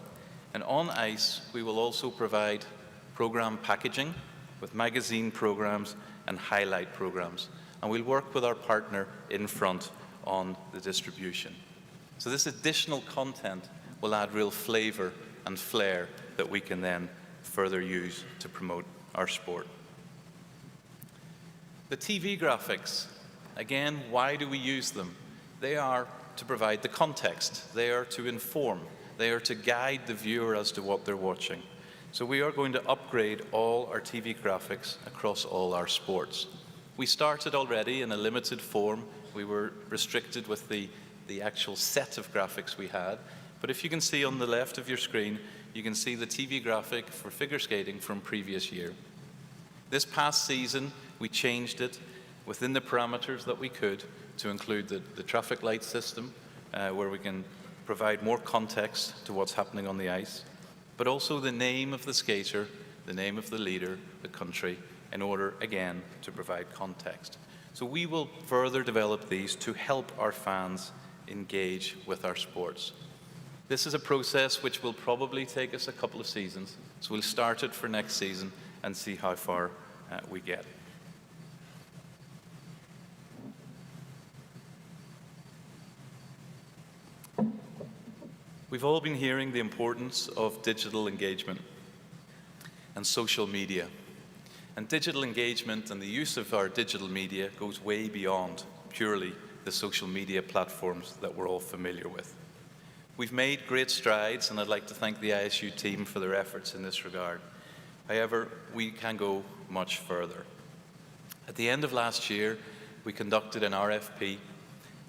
And on ice, we will also provide program packaging with magazine programs and highlight programs. And we'll work with our partner in front on the distribution. So this additional content will add real flavor and flair that we can then further use to promote our sport. The TV graphics, again, why do we use them? They are to provide the context. They are to inform. They are to guide the viewer as to what they're watching. So we are going to upgrade all our TV graphics across all our sports. We started already in a limited form. We were restricted with the actual set of graphics we had. But if you can see on the left of your screen, you can see the TV graphic for figure skating from previous year. This past season, we changed it within the parameters that we could to include the traffic light system, where we can provide more context to what's happening on the ice, but also the name of the skater, the name of the leader, the country, in order, again, to provide context. So we will further develop these to help our fans engage with our sports. This is a process which will probably take us a couple of seasons, so we'll start it for next season and see how far we get. We've all been hearing the importance of digital engagement and social media. And digital engagement and the use of our digital media goes way beyond purely the social media platforms that we're all familiar with. We've made great strides, and I'd like to thank the ISU team for their efforts in this regard. However, we can go much further. At the end of last year, we conducted an RFP,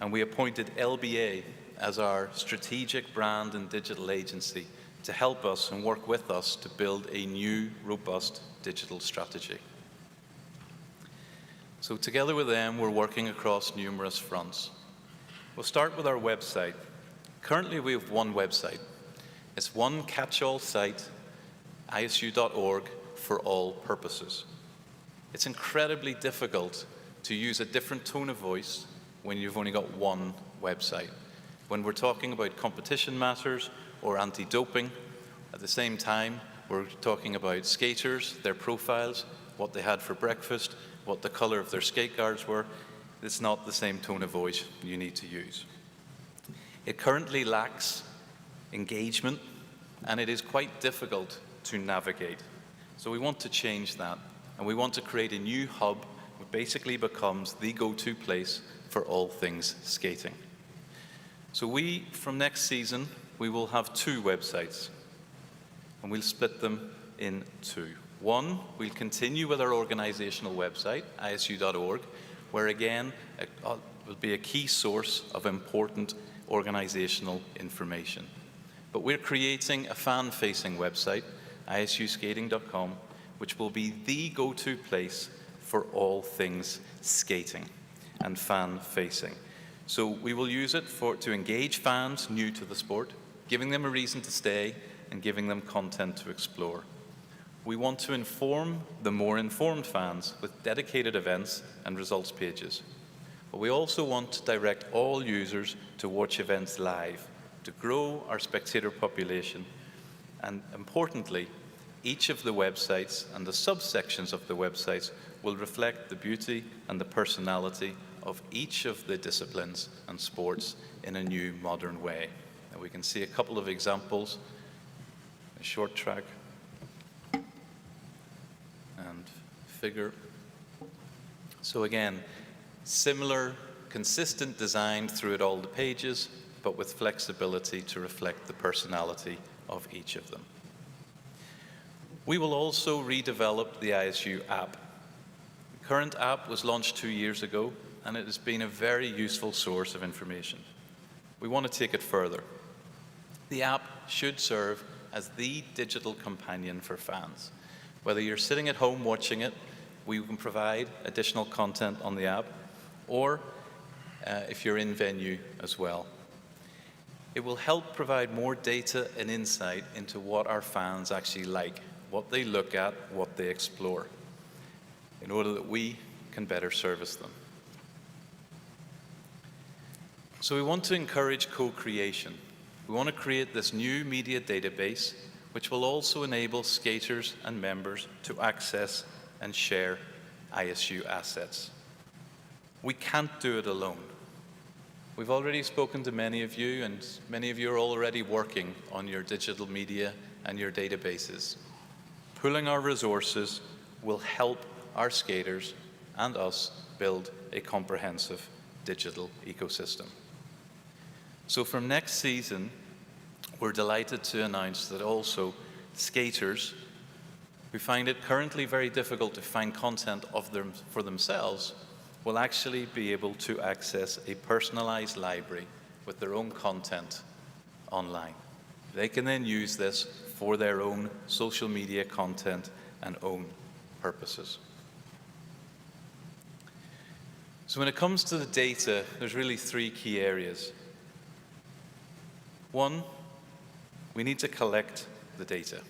and we appointed LBA as our strategic brand and digital agency to help us and work with us to build a new, robust digital strategy. So together with them, we're working across numerous fronts. We'll start with our website. Currently, we have one website. It's one catch-all site, isu.org for all purposes. It's incredibly difficult to use a different tone of voice when you've only got one website. When we're talking about competition matters or anti-doping, at the same time, we're talking about skaters, their profiles, what they had for breakfast, what the color of their skate guards were. It's not the same tone of voice you need to use. It currently lacks engagement, and it is quite difficult to navigate. So we want to change that, and we want to create a new hub which basically becomes the go-to place for all things skating. So from next season, we will have 2 websites, and we'll split them in 2. One, we'll continue with our organizational website, isu.org, where again, it will be a key source of important organizational information. But we're creating a fan-facing website, isuskating.com, which will be the go-to place for all things skating and fan-facing. So we will use it to engage fans new to the sport, giving them a reason to stay and giving them content to explore. We want to inform the more informed fans with dedicated events and results pages. But we also want to direct all users to watch events live, to grow our spectator population. And importantly, each of the websites and the subsections of the websites will reflect the beauty and the personality of each of the disciplines and sports in a new modern way. And we can see a couple of examples, a short track and figure. So again, similar, consistent design throughout all the pages, but with flexibility to reflect the personality of each of them. We will also redevelop the ISU app. The current app was launched 2 years ago, and it has been a very useful source of information. We want to take it further. The app should serve as the digital companion for fans. Whether you're sitting at home watching it, we can provide additional content on the app, or if you're in venue as well. It will help provide more data and insight into what our fans actually like, what they look at, what they explore, in order that we can better service them. So we want to encourage co-creation. We want to create this new media database, which will also enable skaters and members to access and share ISU assets. We can't do it alone. We've already spoken to many of you, and many of you are already working on your digital media and your databases. Pooling our resources will help our skaters and us build a comprehensive digital ecosystem. So from next season, we're delighted to announce that also skaters who find it currently very difficult to find content for themselves will actually be able to access a personalized library with their own content online. They can then use this for their own social media content and own purposes. So when it comes to the data, there's really 3 key areas. One, we need to collect the data.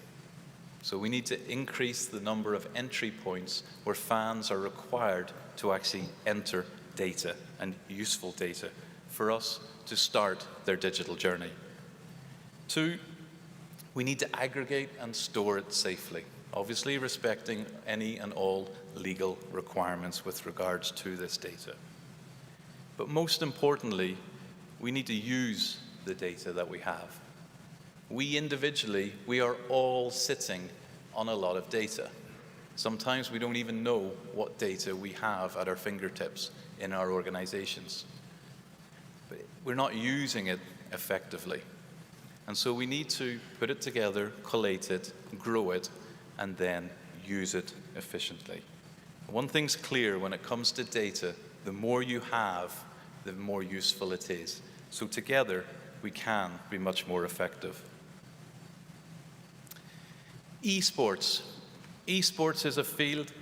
So we need to increase the number of entry points where fans are required to actually enter data and useful data for us to start their digital journey. 2, we need to aggregate and store it safely, obviously respecting any and all legal requirements with regards to this data. But most importantly, we need to use the data that we have. We individually, we are all sitting on a lot of data. Sometimes we don't even know what data we have at our fingertips in our organizations. But we're not using it effectively. And so we need to put it together, collate it, grow it, and then use it efficiently. One thing's clear when it comes to data, the more you have, the more useful it is. So together, we can be much more effective. Esports. Esports is a field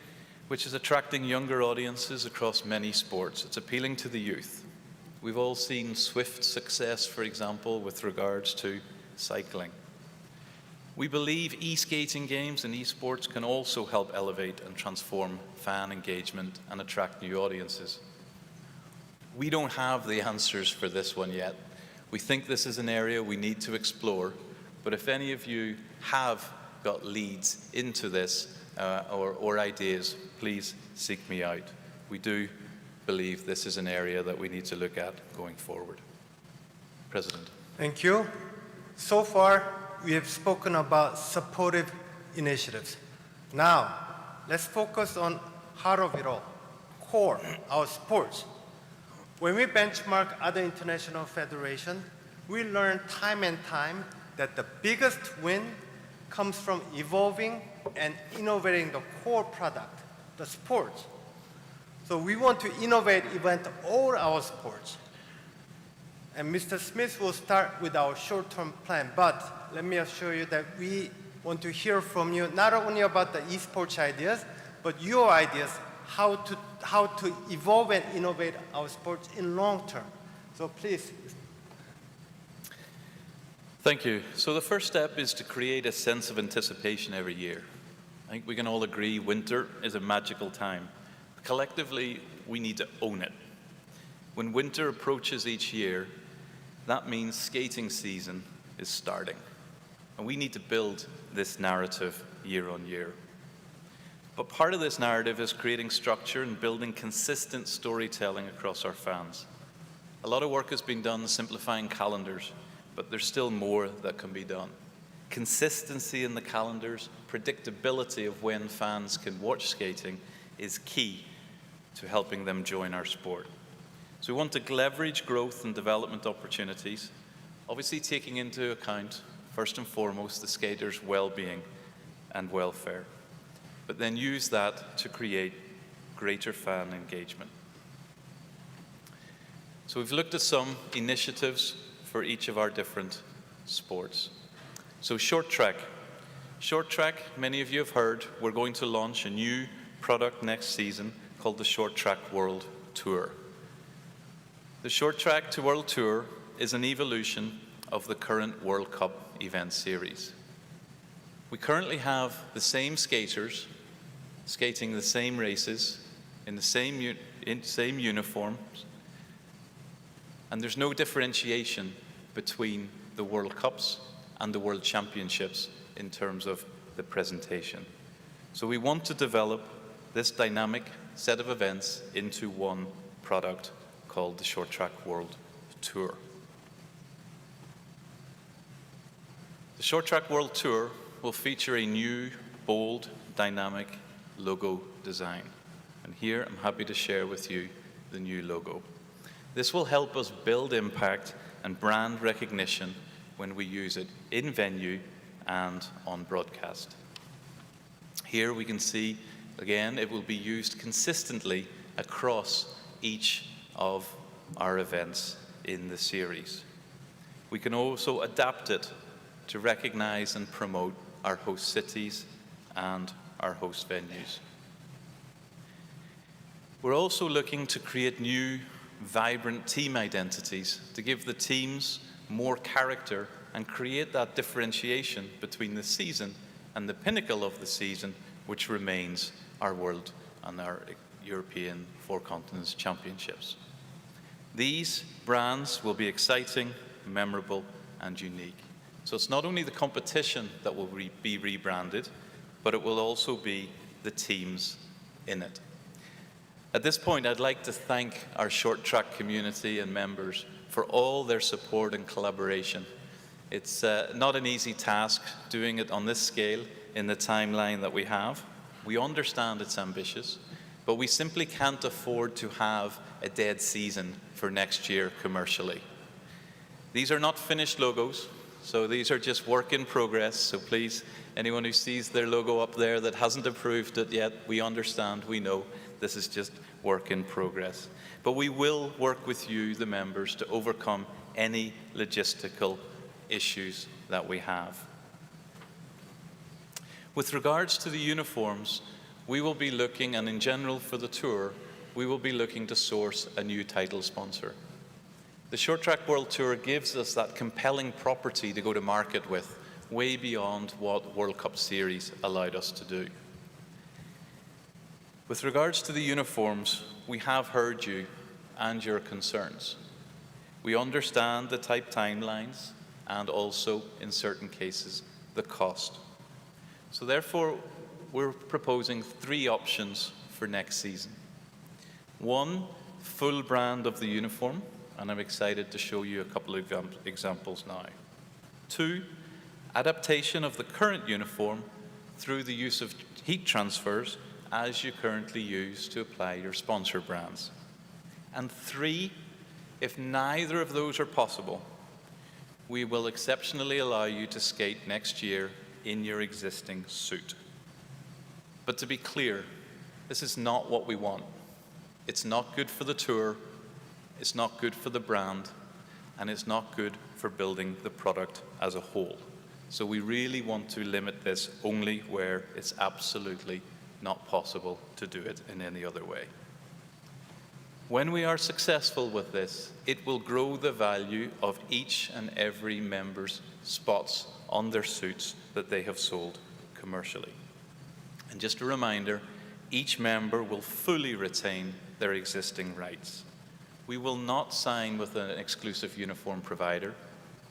which is attracting younger audiences across many sports. It's appealing to the youth. We've all seen swift success, for example, with regards to cycling. We believe e-skating games and esports can also help elevate and transform fan engagement and attract new audiences. We don't have the answers for this one yet. We think this is an area we need to explore, but if any of you have got leads into this or ideas, please seek me out. We do believe this is an area that we need to look at going forward. President. Thank you. So far, we have spoken about supportive initiatives. Now, let's focus on heart of it all, core, our sports. When we benchmark other international federations, we learn time and time that the biggest win comes from evolving and innovating the core product, the sports. So we want to innovate even all our sports. And Mr. Smith will start with our short-term plan, but let me assure you that we want to hear from you not only about the esports ideas, but your ideas how to evolve and innovate our sports in long term. So please. Thank you. So the first step is to create a sense of anticipation every year. I think we can all agree winter is a magical time. Collectively, we need to own it. When winter approaches each year, that means skating season is starting. And we need to build this narrative year on year. But part of this narrative is creating structure and building consistent storytelling across our fans. A lot of work has been done simplifying calendars, but there's still more that can be done. Consistency in the calendars, predictability of when fans can watch skating is key to helping them join our sport. So we want to leverage growth and development opportunities, obviously taking into account, first and foremost, the skaters' well-being and welfare, but then use that to create greater fan engagement. So we've looked at some initiatives for each of our different sports. So short track. Short track, many of you have heard, we're going to launch a new product next season called the Short Track World Tour. The Short Track to World Tour is an evolution of the current World Cup event series. We currently have the same skaters skating the same races in the same uniforms, and there's no differentiation between the World Cups and the World Championships in terms of the presentation. So we want to develop this dynamic set of events into one product called the Short Track World Tour. The Short Track World Tour will feature a new, bold, dynamic logo design. And here I'm happy to share with you the new logo. This will help us build impact and brand recognition when we use it in venue and on broadcast. Here we can see, again, it will be used consistently across each of our events in the series. We can also adapt it to recognize and promote our host cities and our host venues. We're also looking to create new, vibrant team identities to give the teams more character and create that differentiation between the season and the pinnacle of the season, which remains our World and our European Four Continents Championships. These brands will be exciting, memorable, and unique. So it's not only the competition that will be rebranded, but it will also be the teams in it. At this point, I'd like to thank our short track community and members for all their support and collaboration. It's not an easy task doing it on this scale in the timeline that we have. We understand it's ambitious, but we simply can't afford to have a dead season for next year commercially. These are not finished logos, so these are just work in progress. So please, anyone who sees their logo up there that hasn't approved it yet, we understand, we know this is just work in progress. But we will work with you, the members, to overcome any logistical issues that we have. With regards to the uniforms, we will be looking, and in general for the tour, we will be looking to source a new title sponsor. The Short Track World Tour gives us that compelling property to go to market with way beyond what World Cup Series allowed us to do. With regards to the uniforms, we have heard you and your concerns. We understand the tight timelines and also, in certain cases, the cost. So therefore, we're proposing 3 options for next season. 1, full brand of the uniform, and I'm excited to show you a couple of examples now. 2, adaptation of the current uniform through the use of heat transfers as you currently use to apply your sponsor brands. And 3, if neither of those are possible, we will exceptionally allow you to skate next year in your existing suit. But to be clear, this is not what we want. It's not good for the tour, it's not good for the brand, and it's not good for building the product as a whole. So we really want to limit this only where it's absolutely not possible to do it in any other way. When we are successful with this, it will grow the value of each and every member's spots on their suits that they have sold commercially. And just a reminder, each member will fully retain their existing rights. We will not sign with an exclusive uniform provider.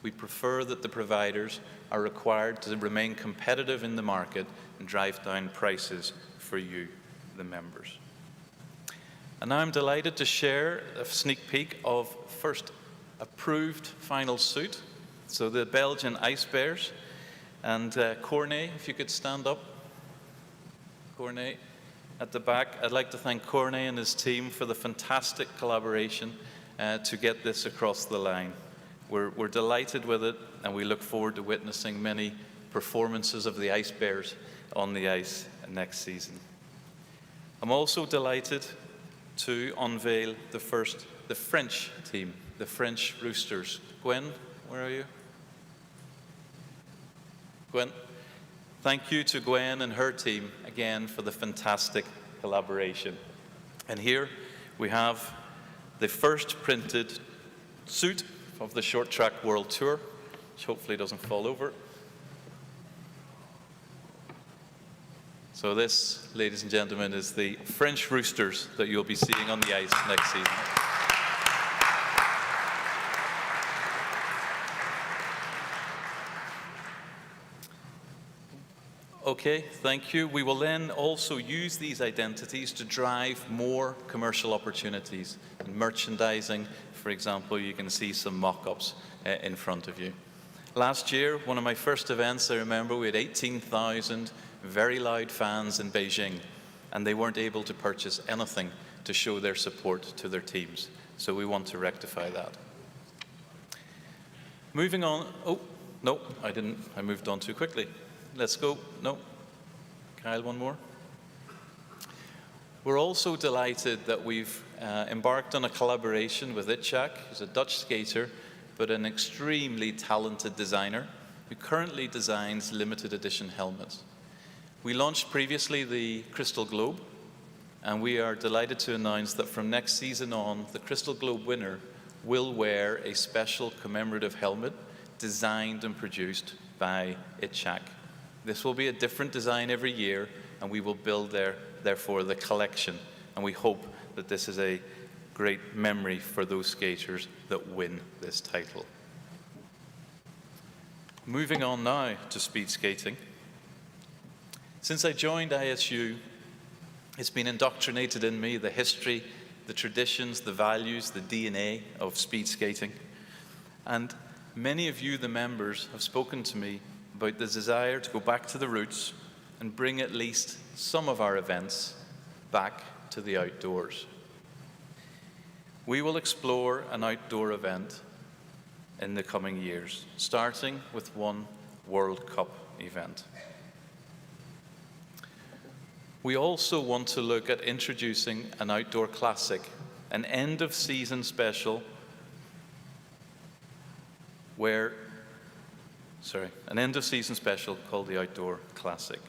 We prefer that the providers are required to remain competitive in the market and drive down prices for you, the members. And now I'm delighted to share a sneak peek of first approved final suit. So the Belgian Ice Bears. And Cornet, if you could stand up. Cornet at the back. I'd like to thank Cornet and his team for the fantastic collaboration to get this across the line. We're delighted with it, and we look forward to witnessing many performances of the Ice Bears on the ice next season. I'm also delighted to unveil the French team, the French Roosters. Gwen, where are you? Gwen. Thank you to Gwen and her team again for the fantastic collaboration. And here we have the first printed suit of the Short Track World Tour, which hopefully doesn't fall over. So this, ladies and gentlemen, is the French Roosters that you'll be seeing on the ice next season. Okay, thank you. We will then also use these identities to drive more commercial opportunities. In merchandising, for example, you can see some mock-ups in front of you. Last year, one of my first events, I remember we had 18,000 very loud fans in Beijing, and they weren't able to purchase anything to show their support to their teams. So we want to rectify that. Moving on. Oh, no, I didn't. I moved on too quickly. Let's go. No. Kyle, one more. We're also delighted that we've embarked on a collaboration with Itchak, who's a Dutch skater, but an extremely talented designer who currently designs limited edition helmets. We launched previously the Crystal Globe, and we are delighted to announce that from next season on, the Crystal Globe winner will wear a special commemorative helmet designed and produced by Itchak. This will be a different design every year, and we will build therefore the collection, and we hope that this is a great memory for those skaters that win this title. Moving on now to speed skating. Since I joined ISU, it's been indoctrinated in me the history, the traditions, the values, the DNA of speed skating. And many of you, the members, have spoken to me about the desire to go back to the roots and bring at least some of our events back to the outdoors. We will explore an outdoor event in the coming years, starting with one World Cup event. We also want to look at introducing an outdoor classic, an end-of-season special an end-of-season special called the Outdoor Classic.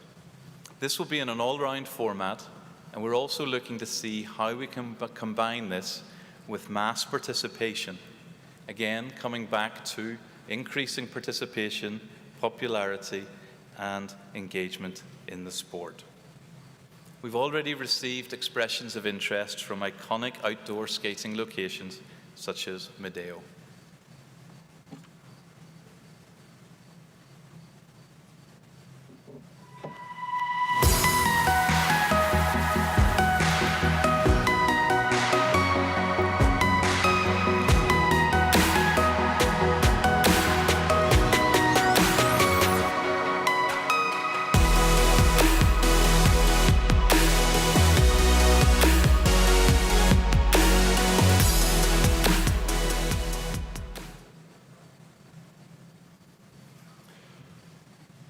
This will be in an all-round format, and we're also looking to see how we can combine this with mass participation. Again, coming back to increasing participation popularity, and engagement in the sport. We've already received expressions of interest from iconic outdoor skating locations such as Medeo.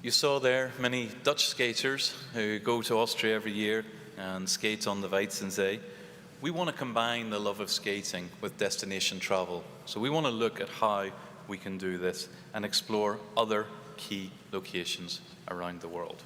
You saw there many Dutch skaters who go to Austria every year and skate on the Weitzensee. We want to combine the love of skating with destination travel. So we want to look at how we can do this and explore other key locations around the world.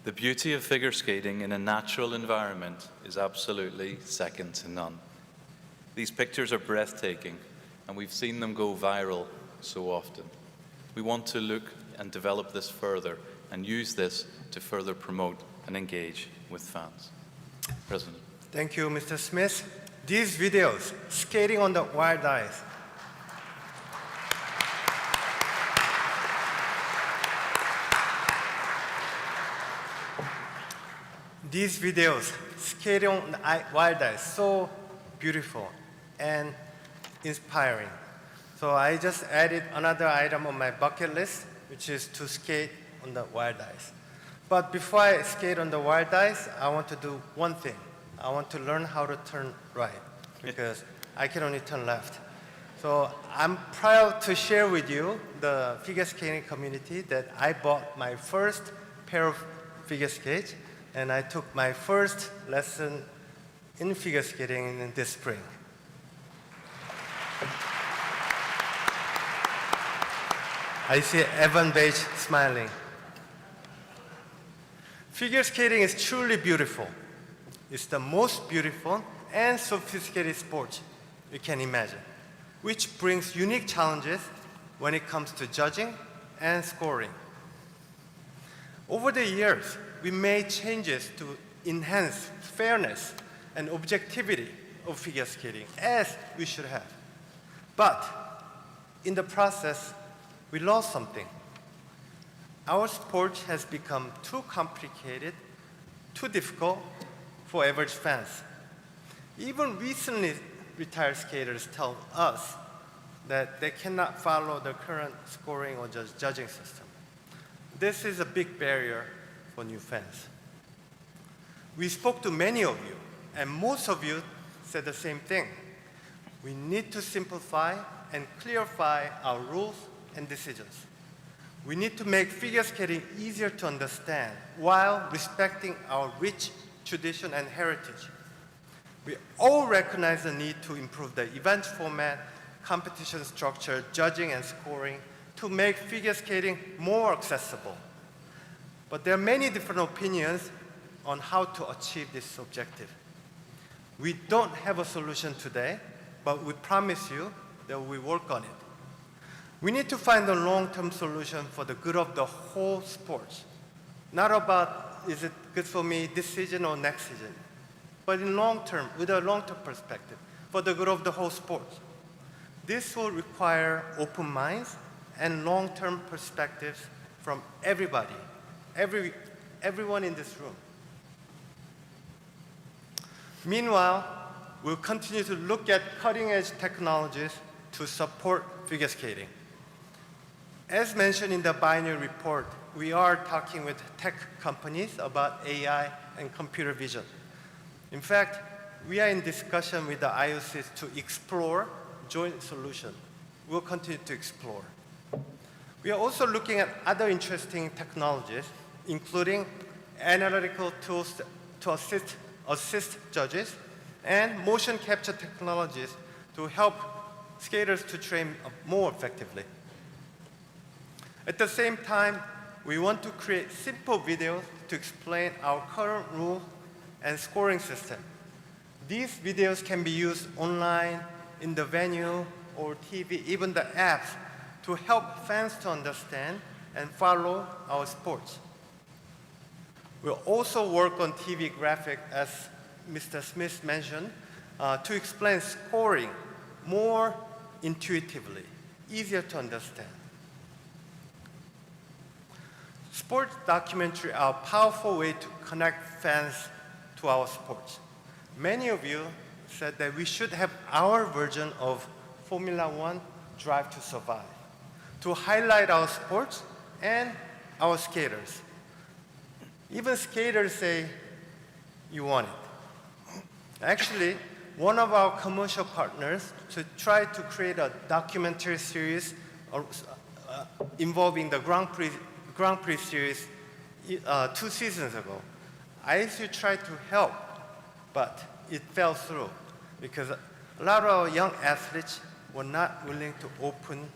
The beauty of figure skating in a natural environment is absolutely second to none. These pictures are breathtaking, and we've seen them go viral so often. We want to look and develop this further and use this to further promote and engage with fans. President. Thank you, Mr. Smith. These videos, skating on the wild ice, these videos, skating on the wild ice, so beautiful and inspiring. So I just added another item on my bucket list, which is to skate on the wild ice. But before I skate on the wild ice, I want to do one thing. I want to learn how to turn right, because I can only turn left. So I'm proud to share with you, the figure skating community, that I bought my first pair of figure skates, and I took my first lesson in figure skating in this spring. I see Evan Beige smiling. Figure skating is truly beautiful. It's the most beautiful and sophisticated sport you can imagine, which brings unique challenges when it comes to judging and scoring. Over the years, we made changes to enhance fairness and objectivity of figure skating, as we should have. But in the process, we lost something. Our sport has become too complicated, too difficult for average fans. Even recently retired skaters tell us that they cannot follow the current scoring or judging system. This is a big barrier for new fans. We spoke to many of you, and most of you said the same thing. We need to simplify and clarify our rules and decisions. We need to make figure skating easier to understand while respecting our rich tradition and heritage. We all recognize the need to improve the event format, competition structure, judging and scoring to make figure skating more accessible. But there are many different opinions on how to achieve this objective. We don't have a solution today, but we promise you that we work on it. We need to find a long-term solution for the good of the whole sport. Not about, is it good for me this season or next season, but in long term, with a long-term perspective, for the good of the whole sport. This will require open minds and long-term perspectives from everybody, everyone in this room. Meanwhile, we'll continue to look at cutting-edge technologies to support figure skating. As mentioned in the binary report, we are talking with tech companies about AI and computer vision. In fact, we are in discussion with the IOCs to explore joint solution. We'll continue to explore. We are also looking at other interesting technologies, including analytical tools to assist judges, and motion capture technologies to help skaters to train more effectively. At the same time, we want to create simple videos to explain our current rule and scoring system. These videos can be used online, in the venue, or TV, even the apps, to help fans to understand and follow our sports. We'll also work on TV graphic, as Mr. Smith mentioned, to explain scoring more intuitively, easier to understand. Sports documentaries are a powerful way to connect fans to our sports. Many of you said that we should have our version of Formula One Drive to Survive to highlight our sports and our skaters. Even skaters say, you want it. Actually, one of our commercial partners to try to create a documentary series involving the Grand Prix series 2 seasons ago. ISU tried to help, but it fell through because a lot of young athletes were not willing to open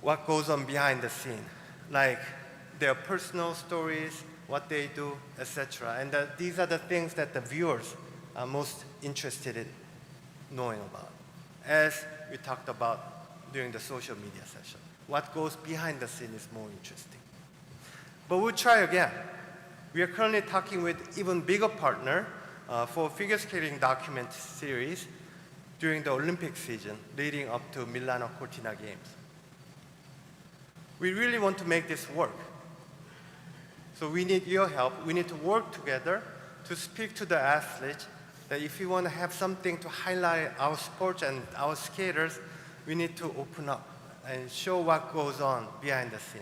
what goes on behind the scene, like their personal stories, what they do, etc. And these are the things that the viewers are most interested in knowing about, as we talked about during the social media session. What goes behind the scene is more interesting. But we'll try again. We are currently talking with even bigger partner for figure skating document series during the Olympic season leading up to Milano Cortina Games. We really want to make this work. So we need your help. We need to work together to speak to the athletes that if we want to have something to highlight our sports and our skaters, we need to open up and show what goes on behind the scene.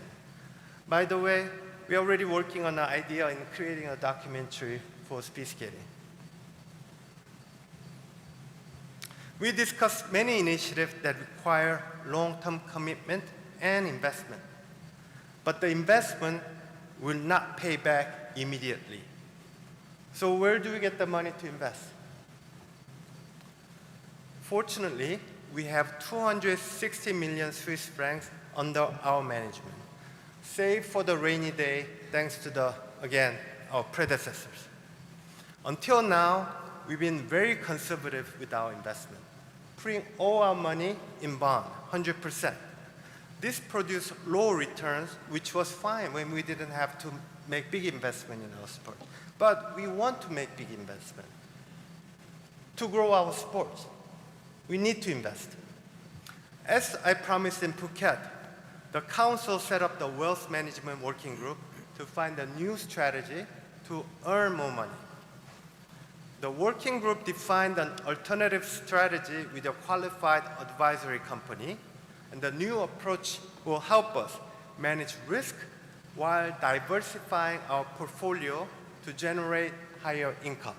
By the way, we're already working on an idea in creating a documentary for speed skating. We discussed many initiatives that require long-term commitment and investment. But the investment will not pay back immediately. So where do we get the money to invest? Fortunately, we have 260 million Swiss francs under our management, saved for the rainy day thanks to our predecessors. Until now, we've been very conservative with our investment, putting all our money in bond, 100%. This produced low returns, which was fine when we didn't have to make big investment in our sport. But we want to make big investment. To grow our sports, we need to invest. As I promised in Phuket, the council set up the wealth management working group to find a new strategy to earn more money. The working group defined an alternative strategy with a qualified advisory company, and the new approach will help us manage risk while diversifying our portfolio to generate higher income.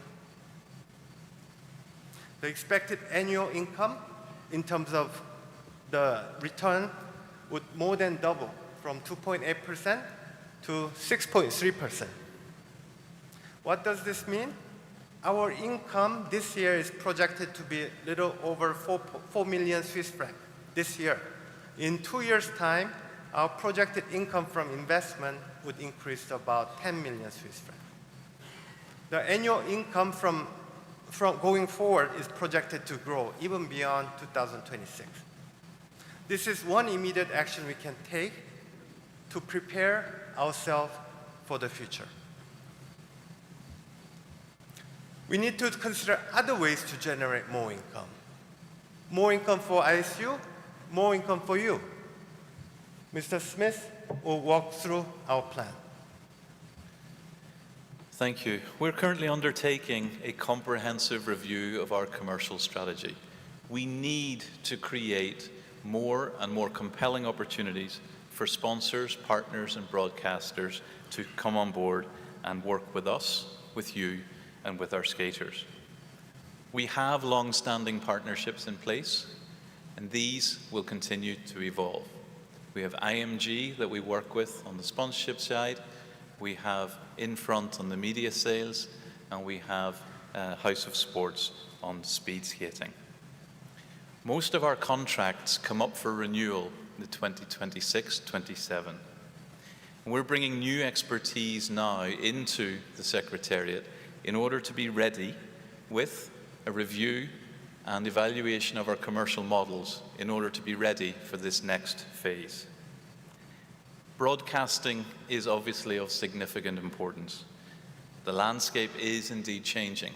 The expected annual income in terms of the return would more than double from 2.8% to 6.3%. What does this mean? Our income this year is projected to be a little over 4 million Swiss francs this year. In 2 years' time, our projected income from investment would increase to about 10 million Swiss francs. The annual income from going forward is projected to grow even beyond 2026. This is one immediate action we can take to prepare ourselves for the future. We need to consider other ways to generate more income. More income for ISU, more income for you. Mr. Smith will walk through our plan. Thank you. We're currently undertaking a comprehensive review of our commercial strategy. We need to create more and more compelling opportunities for sponsors, partners, and broadcasters to come on board and work with us, with you, and with our skaters. We have long-standing partnerships in place, and these will continue to evolve. We have IMG that we work with on the sponsorship side, we have In Front on the media sales, and we have House of Sports on speed skating. Most of our contracts come up for renewal in the 2026-27. We're bringing new expertise now into the Secretariat in order to be ready with a review and evaluation of our commercial models in order to be ready for this next phase. Broadcasting is obviously of significant importance. The landscape is indeed changing.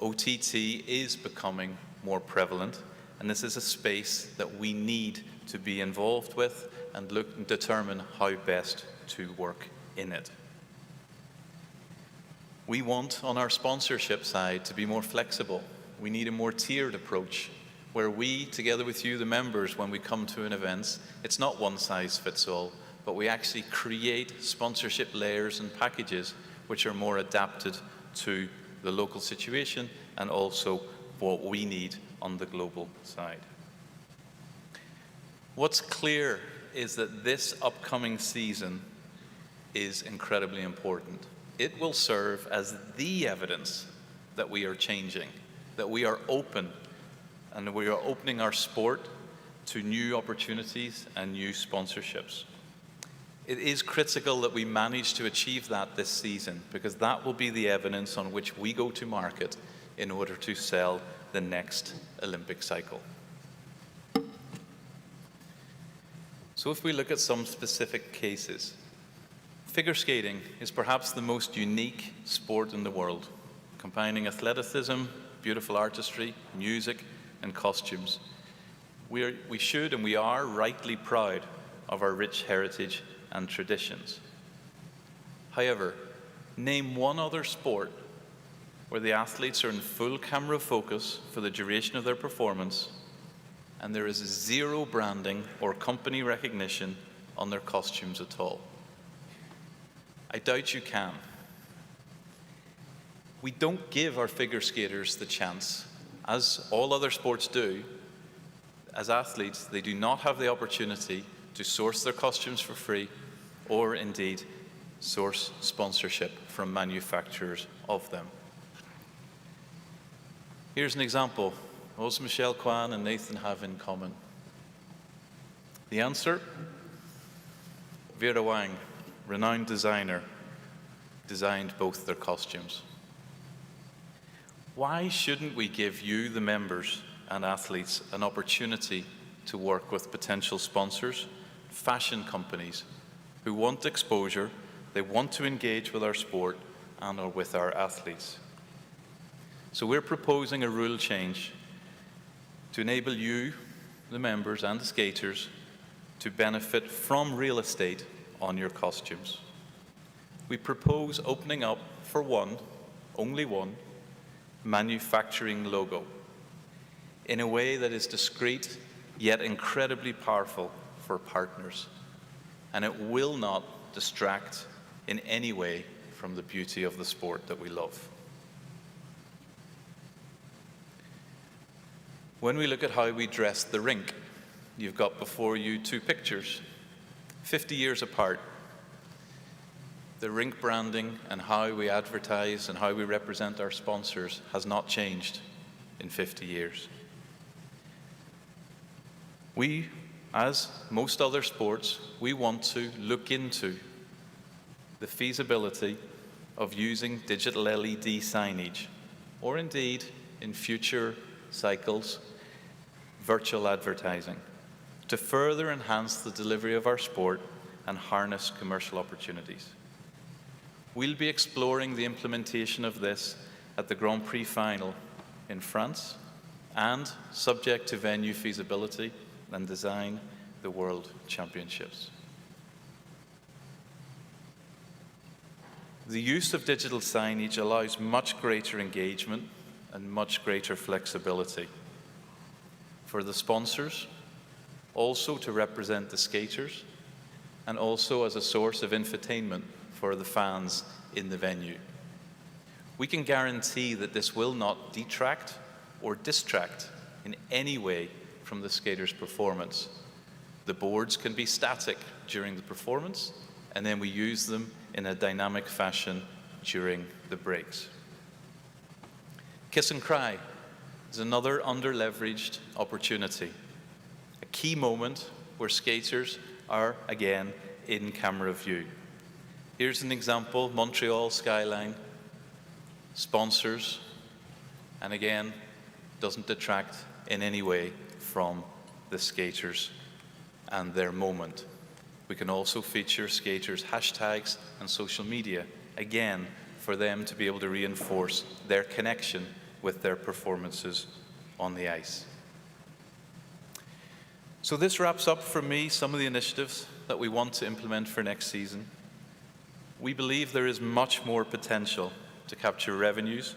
OTT is becoming more prevalent, and this is a space that we need to be involved with and look and determine how best to work in it. We want, on our sponsorship side, to be more flexible. We need a more tiered approach, where we, together with you, the members, when we come to an event, it's not one size fits all, but we actually create sponsorship layers and packages which are more adapted to the local situation and also what we need on the global side. What's clear is that this upcoming season is incredibly important. It will serve as the evidence that we are changing, that we are open, and we are opening our sport to new opportunities and new sponsorships. It is critical that we manage to achieve that this season, because that will be the evidence on which we go to market in order to sell the next Olympic cycle. So if we look at some specific cases, figure skating is perhaps the most unique sport in the world, combining athleticism, beautiful artistry, music, and costumes. We should and we are rightly proud of our rich heritage and traditions. However, name one other sport where the athletes are in full camera focus for the duration of their performance, and there is zero branding or company recognition on their costumes at all. I doubt you can. We don't give our figure skaters the chance, as all other sports do. As athletes, they do not have the opportunity to source their costumes for free or indeed source sponsorship from manufacturers of them. Here's an example. What does Michelle Kwan and Nathan have in common? The answer? Vera Wang, renowned designer, designed both their costumes. Why shouldn't we give you, the members and athletes, an opportunity to work with potential sponsors, fashion companies, who want exposure, they want to engage with our sport and or with our athletes? So we're proposing a rule change to enable you, the members and the skaters, to benefit from real estate on your costumes. We propose opening up for one, only one, manufacturing logo in a way that is discreet yet incredibly powerful for partners, and it will not distract in any way from the beauty of the sport that we love. When we look at how we dress the rink, you've got before you two pictures, 50 years apart. The rink branding and how we advertise and how we represent our sponsors has not changed in 50 years. We, as most other sports, we want to look into the feasibility of using digital LED signage, or indeed, in future cycles, virtual advertising, to further enhance the delivery of our sport and harness commercial opportunities. We'll be exploring the implementation of this at the Grand Prix final in France and, subject to venue feasibility and design, the World Championships. The use of digital signage allows much greater engagement and much greater flexibility for the sponsors, also to represent the skaters, and also as a source of infotainment for the fans in the venue. We can guarantee that this will not detract or distract in any way from the skater's performance. The boards can be static during the performance, and then we use them in a dynamic fashion during the breaks. Kiss and Cry is another under-leveraged opportunity, a key moment where skaters are again in camera view. Here's an example: Montreal skyline, sponsors, and again, doesn't detract in any way from the skaters and their moment. We can also feature skaters' hashtags and social media, again, for them to be able to reinforce their connection with their performances on the ice. So this wraps up for me some of the initiatives that we want to implement for next season. We believe there is much more potential to capture revenues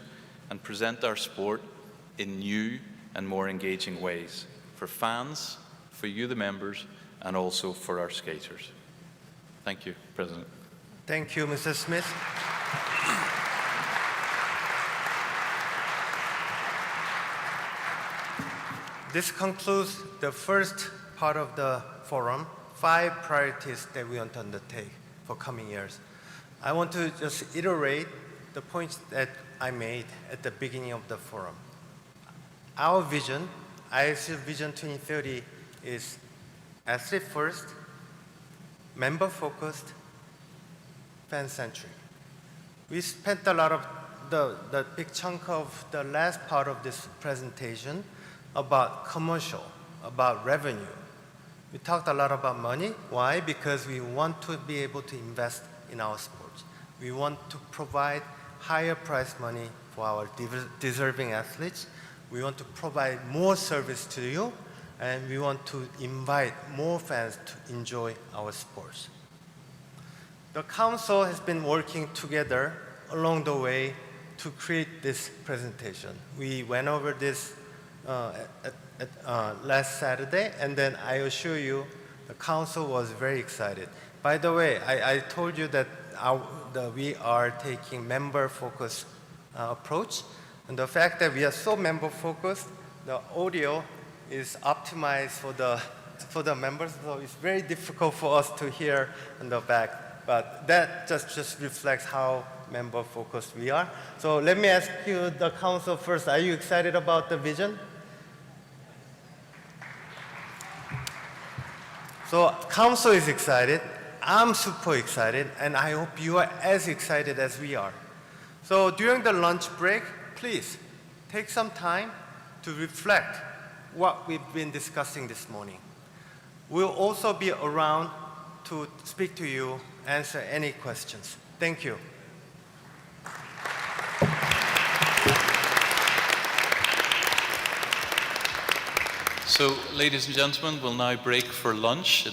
and present our sport in new and more engaging ways for fans, for you, the members, and also for our skaters. Thank you, President. Thank you, Mr. Smith. This concludes the first part of the forum, 5 priorities that we want to undertake for coming years. I want to just iterate the points that I made at the beginning of the forum. Our vision, ISU Vision 2030, is athlete first, member focused, fan centric. We spent a lot of the big chunk of the last part of this presentation about commercial, about revenue. We talked a lot about money. Why? Because we want to be able to invest in our sports. We want to provide higher price money for our deserving athletes. We want to provide more service to you, and we want to invite more fans to enjoy our sports. The council has been working together along the way to create this presentation. We went over this last Saturday, and then I assure you the council was very excited. By the way, I told you that we are taking member-focused approach, and the fact that we are so member-focused, the audio is optimized for the members, so it's very difficult for us to hear in the back. But that just reflects how member-focused we are. So let me ask you, the council first, are you excited about the vision? So council is excited, I'm super excited, and I hope you are as excited as we are. So during the lunch break, please take some time to reflect what we've been discussing this morning. We'll also be around to speak to you, answer any questions. Thank you. So, ladies and gentlemen, we'll now break for lunch.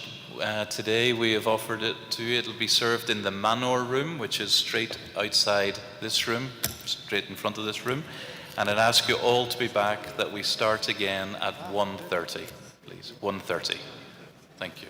Today we have offered it to you. It'll be served in the Manor room, which is straight outside this room, straight in front of this room. And I'd ask you all to be back, that we start again at 1:30, please. 1:30. Thank you.